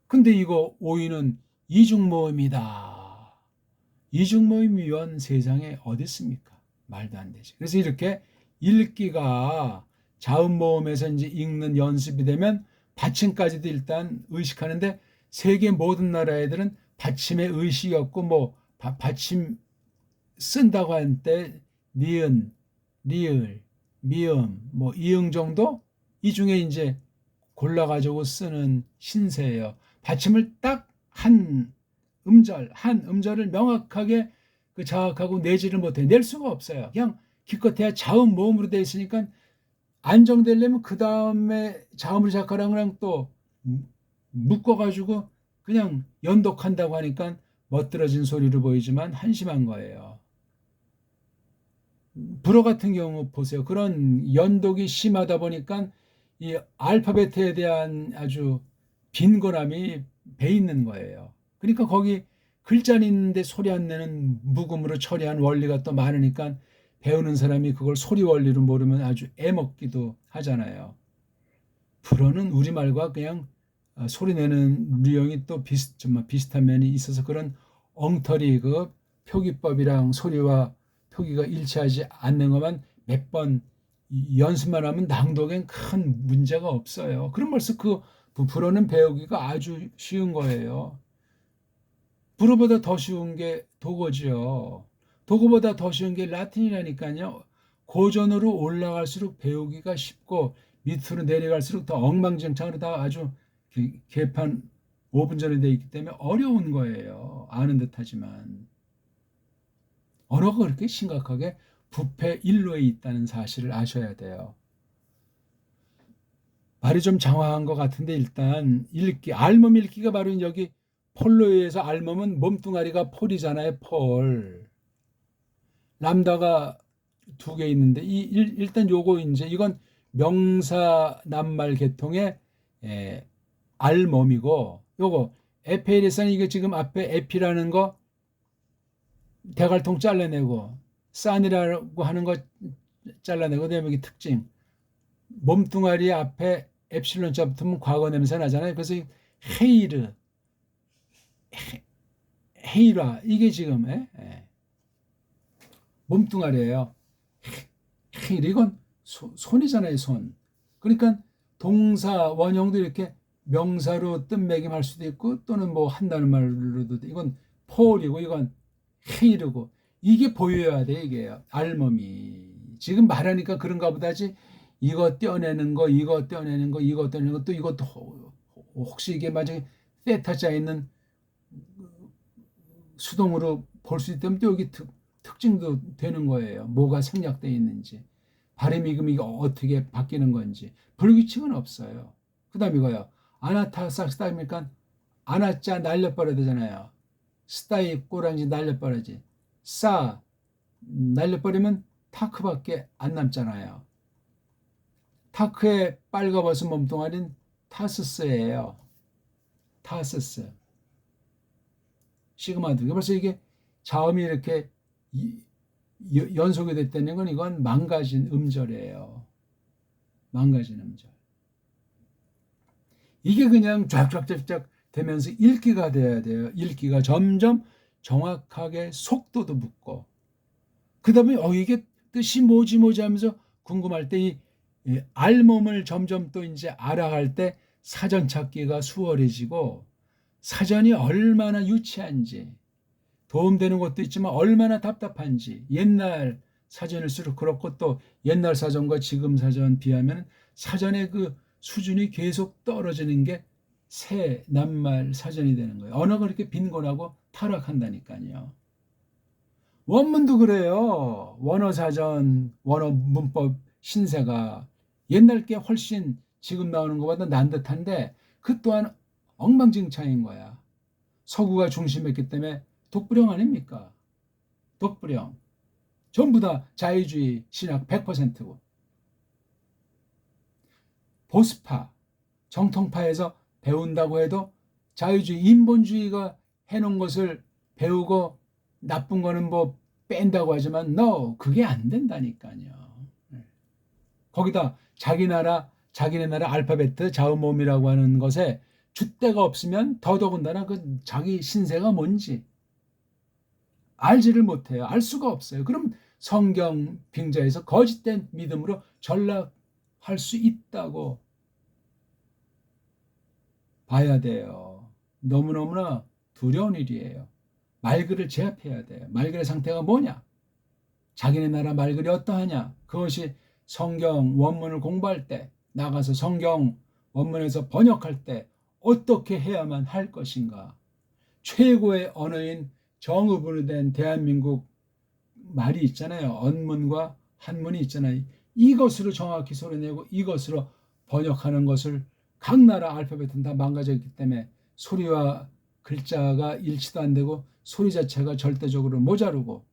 근데 이거 오이는 이중모음이다. 이중모음이 원 세상에 어디 있습니까? 말도 안 되지. 그래서 이렇게 읽기가 자음모음에서 이제 읽는 연습이 되면 받침까지도 일단 의식하는데 세계 모든 나라 애들은 받침에 의식이 없고 뭐 받침 쓴다고 할 때 니은, 리을, 미음, 뭐 이응 정도 이 중에 이제 골라가지고 쓰는 신세예요. 받침을 딱 한 음절을 명확하게 그 자각하고 내지를 못해 낼 수가 없어요. 그냥 기껏해야 자음 모음으로 돼 있으니까 안정되려면 그 다음에 자음을 자각하랑 그냥 또 묶어가지고 그냥 연독한다고 하니까 멋들어진 소리로 보이지만 한심한 거예요. 불어 같은 경우 보세요. 그런 연독이 심하다 보니까 이 알파벳에 대한 아주 빈곤함이 배 있는 거예요. 그러니까 거기 글자는 있는데 소리 안 내는 묵음으로 처리한 원리가 또 많으니까 배우는 사람이 그걸 소리 원리로 모르면 아주 애먹기도 하잖아요. 불어는 우리말과 그냥 소리 내는 유형이 또 비슷한 면이 있어서 그런 엉터리 그 표기법이랑 소리와 표기가 일치하지 않는 것만 몇 번 연습만 하면 낭독엔 큰 문제가 없어요. 그럼 벌써 그 불어는 배우기가 아주 쉬운 거예요. 불어보다 더 쉬운 게 독어지요. 독어보다 더 쉬운 게 라틴이라니까요. 고전으로 올라갈수록 배우기가 쉽고 밑으로 내려갈수록 더 엉망진창으로 다 아주 개판 5분 전에 돼 있기 때문에 어려운 거예요. 아는 듯하지만 언어가 그렇게 심각하게 부패 일로에 있다는 사실을 아셔야 돼요. 말이 좀 장황한 것 같은데 일단 읽기, 알몸 읽기가 바로 여기 폴로 의해서 알몸은 몸뚱아리가 폴이잖아요. 폴. 람다가 두 개 있는데 일단 요거 이제 이건 명사 낱말 계통의 알몸이고 요거 에페이레스는 이게 지금 앞에 에피라는 거 대갈통 잘라내고 산이라고 하는 거 잘라내고 그다음에 여기 특징 몸뚱아리 앞에 엡실론자 붙으면 과거 냄새 나잖아요. 그래서 헤이르 헤이라 이게 지금 몸뚱아리예요. 헤이르 이건 손이잖아요. 손. 그러니까 동사 원형도 이렇게 명사로 뜻매김할 수도 있고 또는 뭐 한다는 말로도 이건 폴이고 이건 헤이르고 이게 보여야 돼. 이게 알몸이 지금 말하니까 그런가 보다지 이거 떼어내는 거 이거 떼어내는 거 이거 떼어내는 거 또 이것도 혹시 이게 만약에 세타자 있는 수동으로 볼 수 있다면 또 여기 특징도 되는 거예요. 뭐가 생략되어 있는지 발음이 그럼 이거 어떻게 바뀌는 건지 불규칙은 없어요. 그 다음 이거요. 아나타삭스타입니까? 아나짜 날려버려야 되잖아요. 스타이 꼬랑지 날려버려지. 싸 날려버리면 타크밖에 안 남잖아요. 타크의 빨가벗은 몸뚱아리는 타스스예요. 타스스. 시그마드. 벌써 이게 자음이 이렇게 연속이 됐다는 건 이건 망가진 음절이에요. 망가진 음절. 이게 그냥 쫙쫙쫙쫙 되면서 읽기가 돼야 돼요. 읽기가 점점 정확하게 속도도 붙고 그 다음에 이게 뜻이 뭐지 하면서 궁금할 때 이 알몸을 점점 또 이제 알아갈 때 사전 찾기가 수월해지고 사전이 얼마나 유치한지 도움되는 것도 있지만 얼마나 답답한지 옛날 사전일수록 그렇고 또 옛날 사전과 지금 사전 비하면 사전의 그 수준이 계속 떨어지는 게 새 낱말 사전이 되는 거예요. 언어가 그렇게 빈곤하고 타락한다니까요. 원문도 그래요. 원어사전, 원어문법 신세가 옛날 게 훨씬 지금 나오는 것보다 난 듯한데 그 또한 엉망진창인 거야. 서구가 중심했기 때문에 독불형 아닙니까? 독불형. 전부 다 자유주의 신학 100%고. 보수파, 정통파에서 배운다고 해도 자유주의, 인본주의가 해놓은 것을 배우고 나쁜 거는 뭐 뺀다고 하지만 no, 그게 안 된다니까요. 거기다 자기네 나라 알파베트 자음모음이라고 하는 것에 줏대가 없으면 더더군다나 그 자기 신세가 뭔지 알지를 못해요. 알 수가 없어요. 그럼 성경 빙자에서 거짓된 믿음으로 전락할 수 있다고 봐야 돼요. 너무너무나 두려운 일이에요. 말글을 제압해야 돼요. 말글의 상태가 뭐냐? 자기네 나라 말글이 어떠하냐? 그것이 성경 원문을 공부할 때, 나가서 성경 원문에서 번역할 때 어떻게 해야만 할 것인가? 최고의 언어인 정의문이 된 대한민국 말이 있잖아요. 언문과 한문이 있잖아요. 이것으로 정확히 소리내고 이것으로 번역하는 것을 각 나라 알파벳은 다 망가져 있기 때문에 소리와 글자가 일치도 안 되고 소리 자체가 절대적으로 모자르고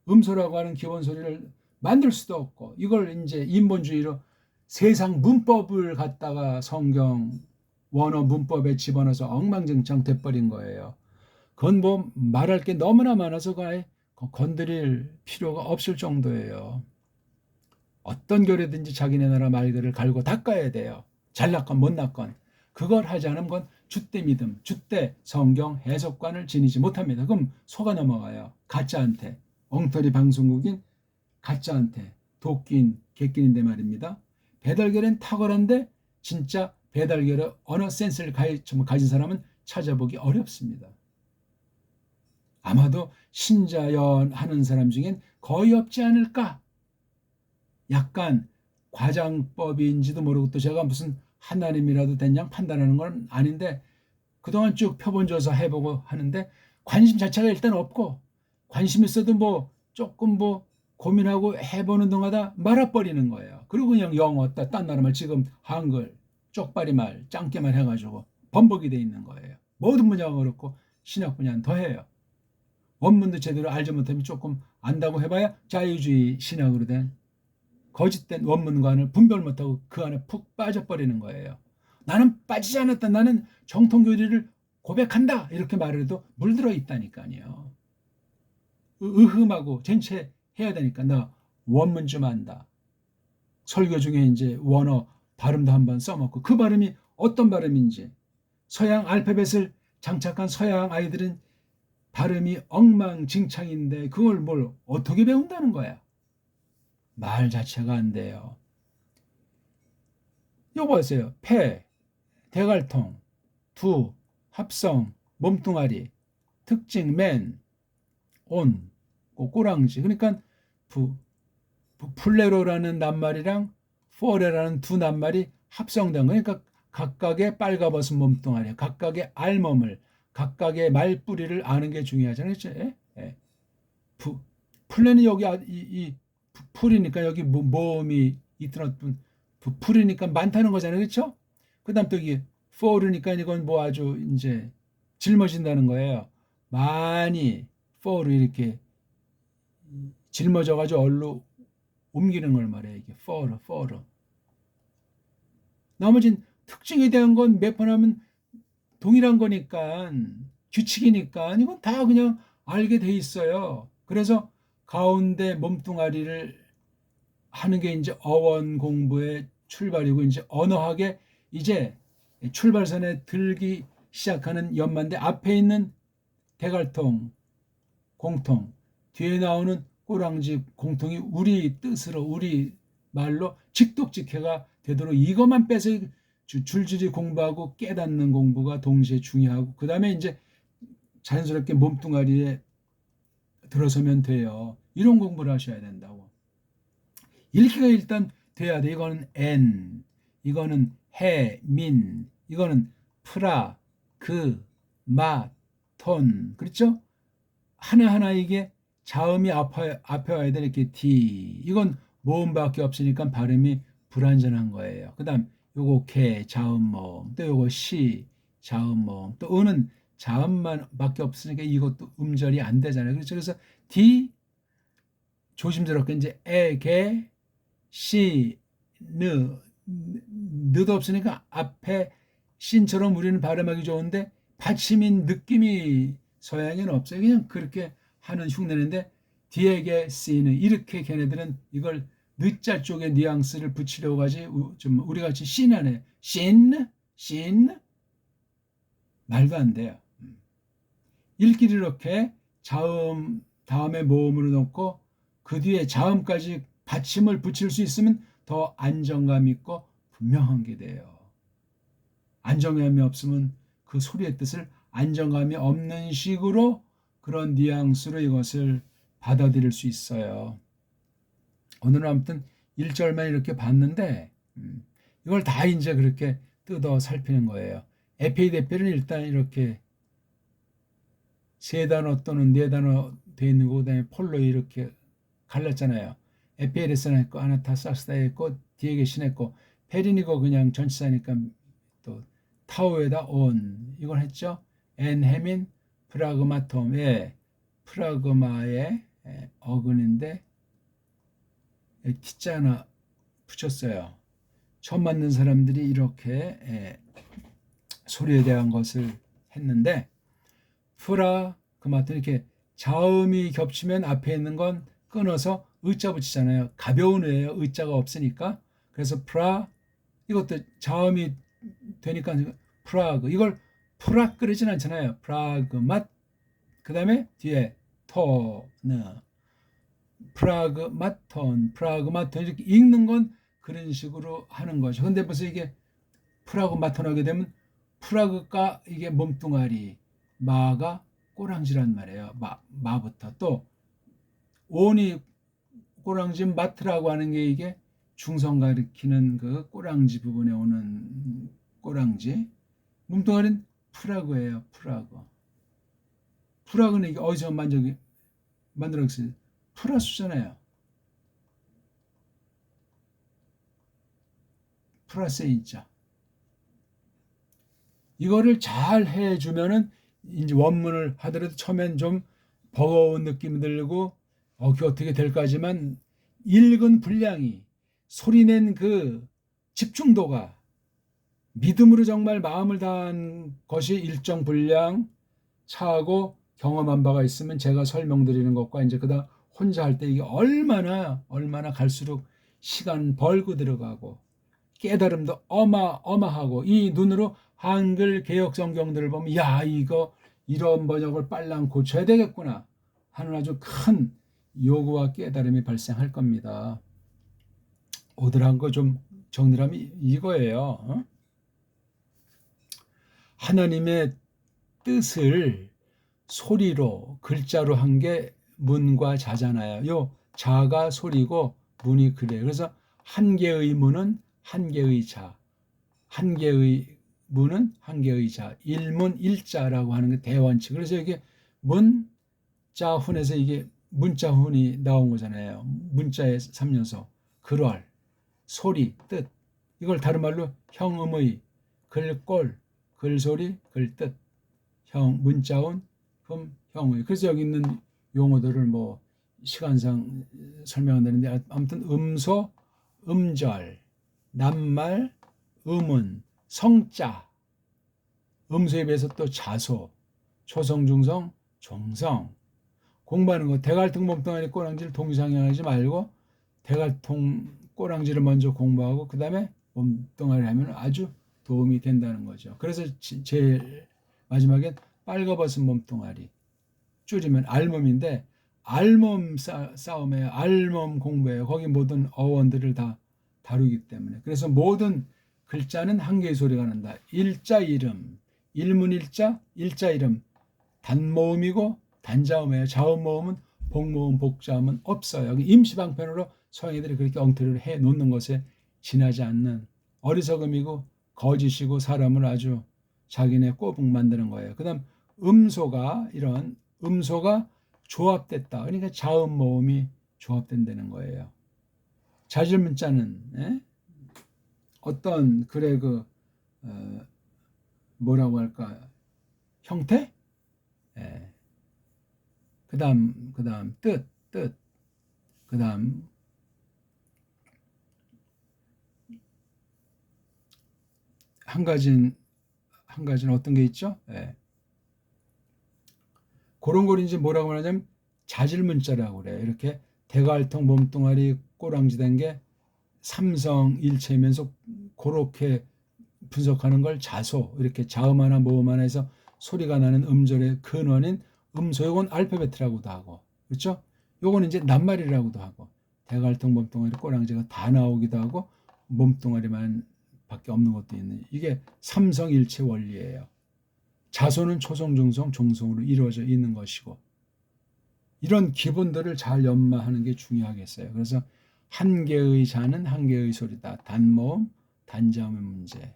음소라고 하는 기본 소리를 만들 수도 없고 이걸 이제 인본주의로 세상 문법을 갖다가 성경 원어 문법에 집어넣어서 엉망진창 돼버린 거예요. 그건 뭐 말할 게 너무나 많아서 아예 건드릴 필요가 없을 정도예요. 어떤 교회든지 자기네 나라 말글을 갈고 닦아야 돼요. 잘났건 못났건. 그걸 하지 않으면 그건 줏대 믿음, 줏대 성경 해석관을 지니지 못합니다. 그럼 속아 넘어가요. 가짜한테. 엉터리 방송국인 가짜한테. 도끼인 객기인데 말입니다. 배달결은 탁월한데 진짜 배달결의 언어 센스를 가진 사람은 찾아보기 어렵습니다. 아마도 신자연 하는 사람 중엔 거의 없지 않을까? 약간 과장법인지도 모르고 또 제가 무슨 하나님이라도 된양 판단하는 건 아닌데 그동안 쭉 표본 조사 해보고 하는데 관심 자체가 일단 없고 관심 있어도 뭐 조금 뭐 고민하고 해보는 동안다 말아버리는 거예요. 그리고 그냥 영어, 딴 나라 말 지금 한글, 쪽발이 말, 짱깨말 해가지고 번복이 돼 있는 거예요. 모든 분야가 그렇고 신학 분야는 더해요. 원문도 제대로 알지 못하면 조금 안다고 해봐야 자유주의 신학으로 된 거짓된 원문관을 분별 못하고 그 안에 푹 빠져버리는 거예요. 나는 빠지지 않았다. 나는 정통교리를 고백한다. 이렇게 말을 해도 물들어 있다니까요. 의흠하고 전체 해야 되니까 나 원문 좀 안다. 설교 중에 이제 원어 발음도 한번 써먹고 그 발음이 어떤 발음인지 서양 알파벳을 장착한 서양 아이들은 발음이 엉망진창인데 그걸 뭘 어떻게 배운다는 거야. 말 자체가 안 돼요. 이거 보세요. 폐, 대갈통, 두, 합성, 몸뚱아리, 특징, 맨, 온, 꼬랑지. 그러니까 플레로라는 낱말이랑 포레라는 두 낱말이 합성된 거니까 각각의 빨가벗은 몸뚱아리, 각각의 알몸을, 각각의 말뿌리를 아는 게 중요하잖아요. 그렇죠? 예? 플레는 여기 이 풀이니까 여기 모음이 있던 풀이니까 많다는 거잖아요. 그렇죠? 그다음 또 이게 for니까 이건 뭐 아주 이제 짊어진다는 거예요. 많이 for 이렇게 짊어져 가지고 얼로 옮기는 걸 말해요. 이게 for. 나머진 특징에 대한 건 몇 번 하면 동일한 거니까 규칙이니까 이건 다 그냥 알게 돼 있어요. 그래서 가운데 몸뚱아리를 하는 게 이제 어원 공부의 출발이고 이제 언어학의 이제 출발선에 들기 시작하는 연만대 앞에 있는 대갈통 공통 뒤에 나오는 꼬랑지 공통이 우리 뜻으로 우리 말로 직독직해가 되도록 이것만 빼서 줄줄이 공부하고 깨닫는 공부가 동시에 중요하고 그 다음에 이제 자연스럽게 몸뚱아리에 들어서면 돼요. 이런 공부를 하셔야 된다고. 읽기가 일단 돼야 돼. 이거는 엔, 이거는 해, 민, 이거는 프라, 그, 마, 톤. 그렇죠? 하나하나 이게 자음이 앞에 와야 돼. 이렇게 디. 이건 모음밖에 없으니까 발음이 불완전한 거예요. 그 다음 요거 개, 자음모음. 또 요거 시, 자음모음. 또 은은 자음만 밖에 없으니까 이것도 음절이 안 되잖아요. 그렇죠? 그래서 디 조심스럽게 이제 에, 개, 시, 느도 없으니까 앞에 신처럼 우리는 발음하기 좋은데 받침인 느낌이 서양에는 없어요. 그냥 그렇게 하는 흉내인데 디에게 쓰이는 이렇게 걔네들은 이걸 늦자 쪽에 뉘앙스를 붙이려고 하지 좀 우리 같이 씬 안에 씬 말도 안 돼요. 읽기를 이렇게 자음 다음에 모음으로 놓고 그 뒤에 자음까지 받침을 붙일 수 있으면 더 안정감 있고 분명한 게 돼요. 안정감이 없으면 그 소리의 뜻을 안정감이 없는 식으로 그런 뉘앙스로 이것을 받아들일 수 있어요. 오늘은 아무튼 1절만 이렇게 봤는데 이걸 다 이제 그렇게 뜯어 살피는 거예요. 에피대피는 일단 이렇게 세 단어 또는 네 단어 돼 있는 거 그다음에 폴로 이렇게 갈랐잖아요. 에피에레스는 했고 아나타사스다에 했고 디에게신 했고 페리니고 그냥 전치사니까 또 타오에다 온 이걸 했죠. 엔헤민 프라그마톰의 프라그마의 어근인데 T자 하나 붙였어요. 처음 만난 사람들이 이렇게 소리에 대한 것을 했는데 프라그마톰 이렇게 자음이 겹치면 앞에 있는 건 끊어서 의자 붙이잖아요. 가벼운 의예요. 의자가 없으니까. 그래서 이것도 자음이 되니까 프라그 이걸 프락 그러진 않잖아요. 프라그맛 그 다음에 뒤에 토느 프라그마톤 이렇게 읽는 건 그런 식으로 하는 거죠. 근데 벌써 이게 프라그마톤 하게 되면 프라그가 이게 몸뚱아리 마가 꼬랑지란 말이에요. 마부터 또 온이 꼬랑지 마트라고 하는 게 이게 중성 가리키는 그 꼬랑지 부분에 오는 꼬랑지 몸뚱아리는 프라그예요. 프라그는 이게 어디서 만들었어요? 플러스잖아요. 플러스에 있죠. 이거를 잘 해주면은 이제 원문을 하더라도 처음엔 좀 버거운 느낌이 들고 그게 어떻게 될까지만 읽은 분량이 소리낸 그 집중도가 믿음으로 정말 마음을 다한 것이 일정 분량 차고 경험한 바가 있으면 제가 설명드리는 것과 이제 그다음 혼자 할 때 이게 얼마나 갈수록 시간 벌고 들어가고 깨달음도 어마어마하고 이 눈으로 한글 개역 성경들을 보면 야 이거 이런 번역을 빨랑 고쳐야 되겠구나 하는 아주 큰 요구와 깨달음이 발생할 겁니다. 오들한 거 좀 정리를 하면 이거예요. 하나님의 뜻을 소리로 글자로 한 게 문과 자잖아요. 요 자가 소리고 문이 그래요. 그래서 한 개의 문은 한 개의 자, 한 개의 문은 한 개의 자, 일문 일자라고 하는 게 대원칙. 그래서 이게 문자훈에서 이게 문자훈이 나온 거잖아요. 문자의 3연속. 글월, 소리, 뜻. 이걸 다른 말로 형음의, 글꼴, 글소리, 글뜻. 문자훈, 형의. 그래서 여기 있는 용어들을 뭐 시간상 설명한다는데 아무튼 음소, 음절, 낱말, 음운, 성자, 음소에 비해서 또 자소, 초성, 중성, 종성. 공부하는 거 대갈통 몸뚱아리 꼬랑지를 동상향하지 말고 대갈통 꼬랑지를 먼저 공부하고 그 다음에 몸뚱아리 하면 아주 도움이 된다는 거죠. 그래서 제일 마지막엔 빨가벗은 몸뚱아리 줄이면 알몸인데 알몸 싸움이에요. 알몸 공부예요. 거기 모든 어원들을 다 다루기 때문에. 그래서 모든 글자는 한 개의 소리가 난다. 일자 이름, 일문일자, 일자 이름. 단모음이고 단자음이에요. 자음모음은 복모음, 복자음은 없어요. 임시방편으로 서양애들이 그렇게 엉터리를 해 놓는 것에 지나지 않는 어리석음이고 거짓이고 사람을 아주 자기네 꼬북 만드는 거예요. 그 다음 이런 음소가 조합됐다. 그러니까 자음 모음이 조합된다는 거예요. 자질문자는 어떤 글의 뭐라고 할까 형태? 그다음 뜻. 그다음 한 가지는 어떤 게 있죠? 그런 걸 이제 뭐라고 하냐면 자질문자라고 그래요. 이렇게 대갈통 몸뚱아리 꼬랑지 된 게 삼성일체면서 그렇게 분석하는 걸 자소, 이렇게 자음 하나 모음 하나 해서 소리가 나는 음절의 근원인 음소, 요건 알파벳이라고도 하고, 그렇죠? 요건 이제 낱말이라고도 하고, 대갈통 몸뚱아리 꼬랑지가 다 나오기도 하고 몸뚱아리만 밖에 없는 것도 있는, 이게 삼성일체 원리예요. 자소는 초성, 중성, 종성으로 이루어져 있는 것이고, 이런 기본들을 잘 연마하는 게 중요하겠어요. 그래서 한 개의 자는 한 개의 소리다. 단모음, 단자음의 문제.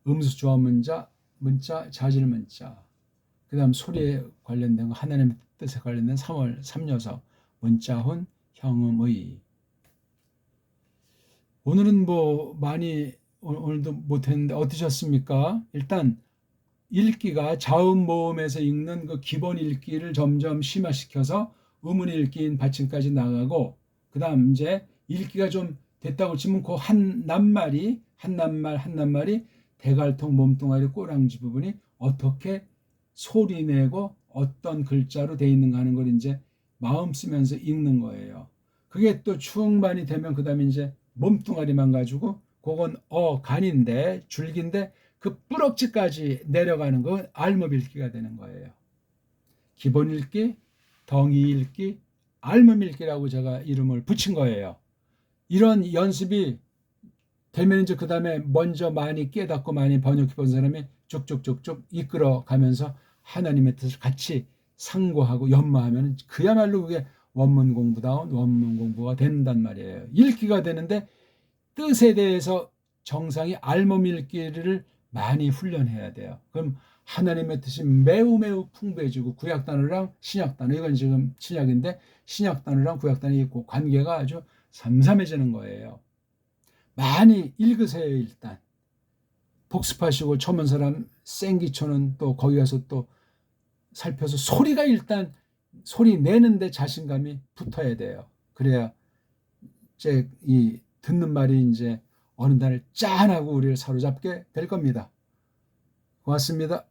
음수 조합 문자, 자질 문자. 그 다음 소리에 관련된 거, 하나님의 뜻에 관련된 3월 3요소, 문자훈, 형음의. 오늘은 뭐 많이 오늘도 못했는데 어떠셨습니까? 일단 읽기가 자음 모음에서 읽는 그 기본 읽기를 점점 심화시켜서 의문 읽기인 받침까지 나가고, 그 다음 이제 읽기가 좀 됐다고 치면 그 한 낱말이 대갈통 몸뚱아리 꼬랑지 부분이 어떻게 소리내고 어떤 글자로 돼 있는가 하는 걸 이제 마음 쓰면서 읽는 거예요. 그게 또 충만이 되면 그 다음에 이제 몸뚱아리만 가지고 그건 간인데 줄기인데 그 뿌럭지까지 내려가는 건 알몸 읽기가 되는 거예요. 기본 읽기, 덩이 읽기, 알몸 읽기라고 제가 이름을 붙인 거예요. 이런 연습이 되면 이제 그 다음에 먼저 많이 깨닫고 많이 번역해 본 사람이 쭉쭉쭉쭉 이끌어 가면서 하나님의 뜻을 같이 상고하고 연마하면 그야말로 그게 원문 공부다운 원문 공부가 된단 말이에요. 읽기가 되는데 뜻에 대해서 정상이 알몸 읽기를 많이 훈련해야 돼요. 그럼 하나님의 뜻이 매우 매우 풍부해지고, 구약 단어랑 신약 단어, 이건 지금 신약인데 신약 단어랑 구약 단어가 있고 관계가 아주 삼삼해지는 거예요. 많이 읽으세요. 일단 복습하시고 처음 온 사람 생기초는 또 거기 가서 또 살펴서 소리가 일단 소리 내는데 자신감이 붙어야 돼요. 그래야 이제 이 듣는 말이 이제 어느 날 짠하고 우리를 사로잡게 될 겁니다. 고맙습니다.